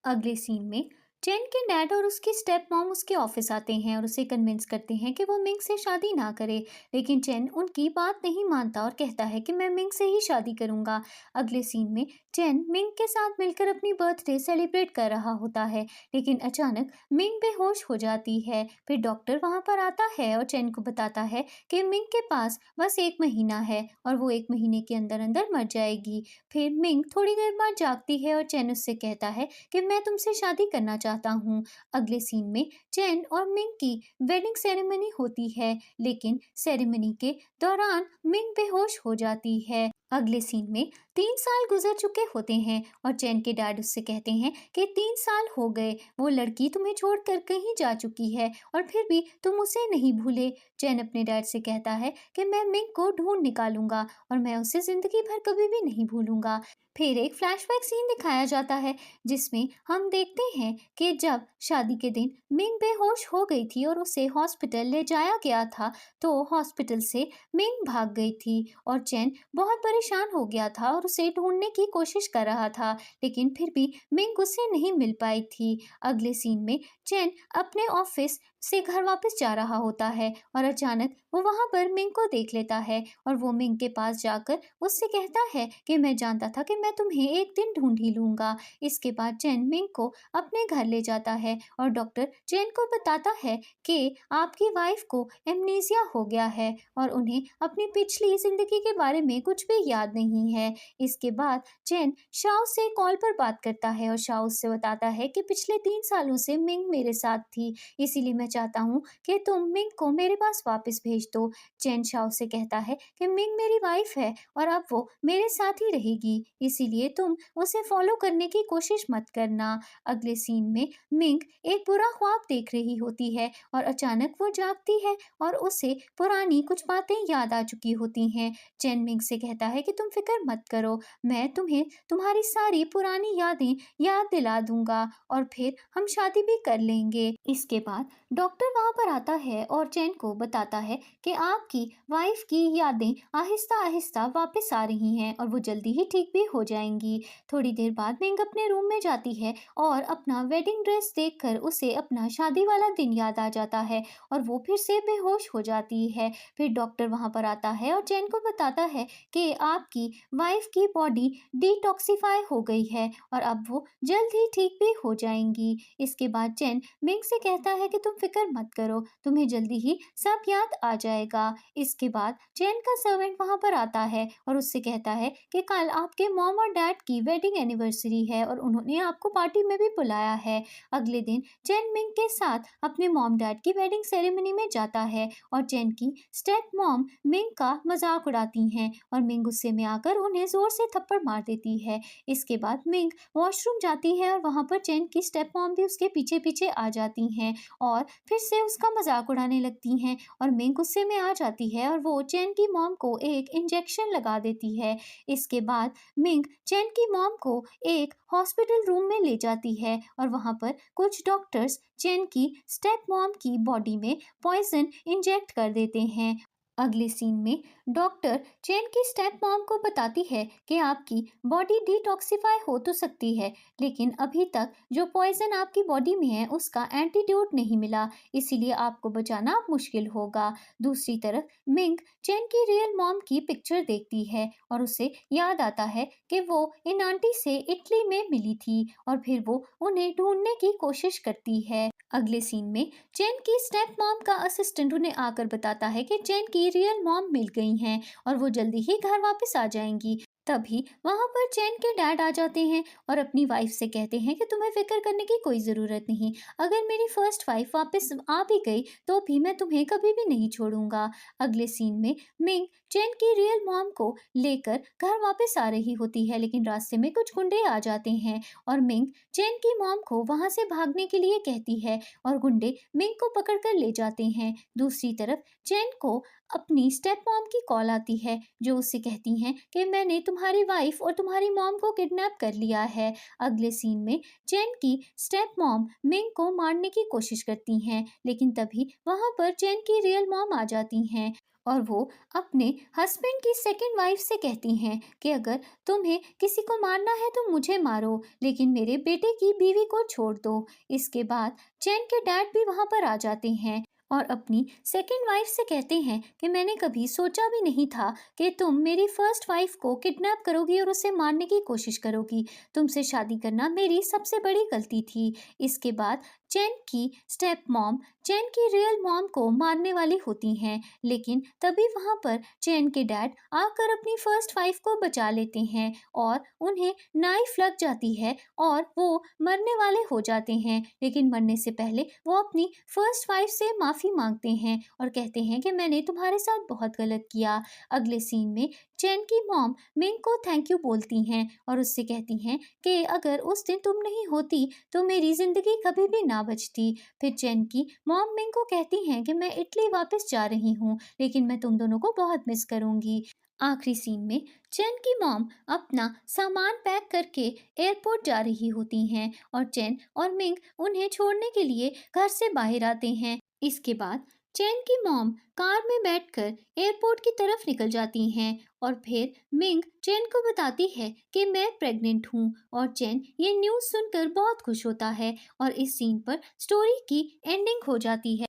S1: अगले सीन में चेन के डैड और उसकी स्टेप मॉम उसके ऑफिस आते हैं और उसे कन्विंस करते हैं कि वो मिंग से शादी ना करे, लेकिन चेन उनकी बात नहीं मानता और कहता है कि मैं मिंग से ही शादी करूंगा। अगले सीन में चेन मिंग के साथ मिलकर अपनी बर्थडे सेलिब्रेट कर रहा होता है, लेकिन अचानक मिंग बेहोश हो जाती है। फिर डॉक्टर वहां पर आता है और चेन को बताता है कि मिंग के पास बस 1 महीना है और वो 1 महीने के अंदर अंदर मर जाएगी। फिर मिंग थोड़ी देर बाद जागती है और चेन उससे कहता है कि मैं तुमसे शादी करना चाहता हूँ। अगले सीन में चेन और मिंग की वेडिंग सेरेमनी होती है, लेकिन सेरेमनी के दौरान मिंग बेहोश हो जाती है। अगले सीन में 3 साल गुजर चुके होते हैं और चैन के डैड उससे कहते हैं कि 3 साल हो गए, वो लड़की तुम्हें छोड़कर कहीं जा चुकी है और फिर भी तुम उसे नहीं भूले। चैन अपने डैड से कहता है कि मैं मिंग को ढूंढ निकालूंगा और मैं उसे जिंदगी भर कभी भी नहीं भूलूंगा। फिर एक फ्लैशबैक सीन दिखाया जाता है जिसमें हम देखते हैं कि जब शादी के दिन मिंग बेहोश हो गई थी और उसे हॉस्पिटल ले जाया गया था, तो हॉस्पिटल से मिंग भाग गई थी और चैन बहुत परेशान हो गया था और उसे ढूंढने की कोशिश कर रहा था, लेकिन फिर भी मिंग उसे नहीं मिल पाई थी। अगले सीन में चैन अपने ऑफिस से घर वापस जा रहा होता है और अचानक वो वहां पर मिंग को देख लेता है और वो मिंग के पास जाकर उससे कहता है कि मैं जानता था कि मैं तुम्हें एक दिन ढूंढ ही लूंगा। इसके बाद चैन मिंग को अपने घर ले जाता है और डॉक्टर चैन को बताता है कि आपकी वाइफ को एमनीसिया हो गया है और उन्हें अपनी पिछली जिंदगी के बारे में कुछ भी याद नहीं है। इसके बाद चैन शाओ से कॉल पर बात करता है और शाओ उससे बताता है कि पिछले 3 सालों से मिंग मेरे साथ थी, इसीलिए मैं चाहता हूँ कि तुम मिंग को मेरे पास वापस भेज दो। चैन शाओ से कहता है कि मिंग मेरी वाइफ है और अब वो मेरे साथ ही रहेगी, इसीलिए तुम उसे फॉलो करने की कोशिश मत करना। अगले सीन में मिंग एक बुरा ख्वाब देख रही होती है और अचानक वो जागती है और उसे पुरानी कुछ बातें याद आ चुकी होती हैं। चैन मिंग से कहता है कि तुम फिक्र मत करो, मैं तुम्हें तुम्हारी सारी पुरानी यादें याद दिला दूंगा और फिर हम शादी भी कर लेंगे। इसके बाद डॉक्टर वहां पर आता है और चैन को बताता है कि आपकी वाइफ की यादें आहिस्ता आहिस्ता वापस आ रही हैं और वो जल्दी ही ठीक भी हो जाएंगी। थोड़ी देर बाद मिंग अपने रूम में जाती है और अपना वेडिंग ड्रेस देखकर उसे अपना शादी वाला दिन याद आ जाता है और वो फिर से बेहोश हो जाती है। फिर डॉक्टर वहां पर आता है और चैन को बताता है कि आपकी वाइफ की बॉडी डिटॉक्सिफाई हो गई है और अब वो जल्द ही ठीक भी हो जाएंगी। इसके बाद चैन मिंग से कहता है कि तुम फिक्र मत करो, तुम्हें जल्दी ही सब याद आ जाएगा। इसके बाद चैन का सर्वेंट वहां पर आता है और उससे कहता है कि कल आपके मॉम और डैड की वेडिंग एनिवर्सरी है और उन्होंने आपको पार्टी में भी बुलाया है। अगले दिन चैन मिंग के साथ अपने मॉम डैड की वेडिंग सेरेमनी में जाता है और चैन की स्टेप मॉम मिंग का मजाक उड़ाती हैं और मिंग गुस्से में आकर उन्हें जोर से थप्पड़ मार देती है। इसके बाद मिंग वॉशरूम जाती है और वहां पर चैन की स्टेप मॉम भी उसके पीछे पीछे आ जाती हैं और फिर से उसका मजाक उड़ाने लगती हैं और मिंग गुस्से में आ जाती है और वो चैन की मॉम को एक इंजेक्शन लगा देती है। इसके बाद मिंग चैन की मॉम को एक हॉस्पिटल रूम में ले जाती है और वहां पर कुछ डॉक्टर्स चैन की स्टेप मॉम की बॉडी में पॉइजन इंजेक्ट कर देते हैं। अगले सीन में डॉक्टर चैन की स्टेप मॉम को बताती है कि आपकी बॉडी डिटॉक्सिफाई हो तो सकती है, लेकिन अभी तक जो पॉइजन आपकी बॉडी में है उसका एंटीडोट नहीं मिला, इसीलिए आपको बचाना मुश्किल होगा। दूसरी तरफ मिंग चैन की रियल मॉम की पिक्चर देखती है और उसे याद आता है कि वो इन आंटी से इटली में मिली थी और फिर वो उन्हें ढूंढने की कोशिश करती है। अगले सीन में चैन की स्टेप मॉम का असिस्टेंट उन्हें आकर बताता है कि चैन की रियल मॉम मिल गई हैं और वो जल्दी ही घर वापस आ जाएंगी। तभी वहां पर चैन के डैड आ जाते हैं और अपनी वाइफ से कहते हैं कि तुम्हें फिक्र करने की कोई ज़रूरत नहीं, अगर मेरी फर्स्ट वाइफ वापस आ भी गई तो भी मैं तुम्हें कभी भी नहीं छोड़ूंगा। अगले सीन में मिंग चैन की रियल मॉम को लेकर घर वापस आ रही होती है, लेकिन रास्ते में कुछ गुंडे आ जाते हैं और मिंग चैन की मॉम को वहां से भागने के लिए कहती है और गुंडे मिंग को पकड़कर ले जाते हैं। दूसरी तरफ चैन को अपनी स्टेप मॉम की कॉल आती है जो उससे कहती हैं कि मैंने तुम्हारी वाइफ और तुम्हारी मॉम को किडनैप कर लिया है। अगले सीन में चैन की स्टेप मॉम मिंग को मारने की कोशिश करती हैं, लेकिन तभी वहां पर चैन की रियल मॉम आ जाती हैं और वो अपने हस्बैंड की सेकंड वाइफ से कहती हैं कि अगर तुम्हें किसी को मारना है तो मुझे मारो, लेकिन मेरे बेटे की बीवी को छोड़ दो। इसके बाद चैन के डैड भी वहां पर आ जाते हैं और अपनी सेकंड वाइफ से कहते हैं कि मैंने कभी सोचा भी नहीं था कि तुम मेरी फर्स्ट वाइफ को किडनैप करोगी और उसे मारने की कोशिश करोगी। तुमसे शादी करना मेरी सबसे बड़ी गलती थी। इसके बाद चैन की स्टेप मॉम चैन की रियल मॉम को मारने वाली होती हैं, लेकिन तभी वहां पर चैन के डैड आकर अपनी फर्स्ट वाइफ को बचा लेते हैं और उन्हें नाइफ लग जाती है और वो मरने वाले हो जाते हैं। लेकिन मरने से पहले वो अपनी फर्स्ट वाइफ से माफ़ी मांगते हैं और कहते हैं कि मैंने तुम्हारे साथ बहुत गलत किया। अगले सीन में चैन की मॉम मिंग को थैंक यू बोलती हैं और उससे कहती हैं कि अगर उस दिन तुम नहीं होती तो मेरी ज़िंदगी कभी भी ना बचती। फिर चैन की मॉम मिंग को कहती हैं कि मैं इटली वापस जा रही हूँ, लेकिन मैं तुम दोनों को बहुत मिस करूँगी। आखिरी सीन में चैन की मॉम अपना सामान पैक करके एयरपोर्ट जा रही होती हैं और चैन और मिंग उन्हें छोड़ने के लिए घर से बाहर आते हैं। इसके बाद चैन की मॉम कार में बैठकर एयरपोर्ट की तरफ निकल जाती हैं और फिर मिंग चैन को बताती है कि मैं प्रेग्नेंट हूँ और चैन ये न्यूज़ सुनकर बहुत खुश होता है और इस सीन पर स्टोरी की एंडिंग हो जाती है।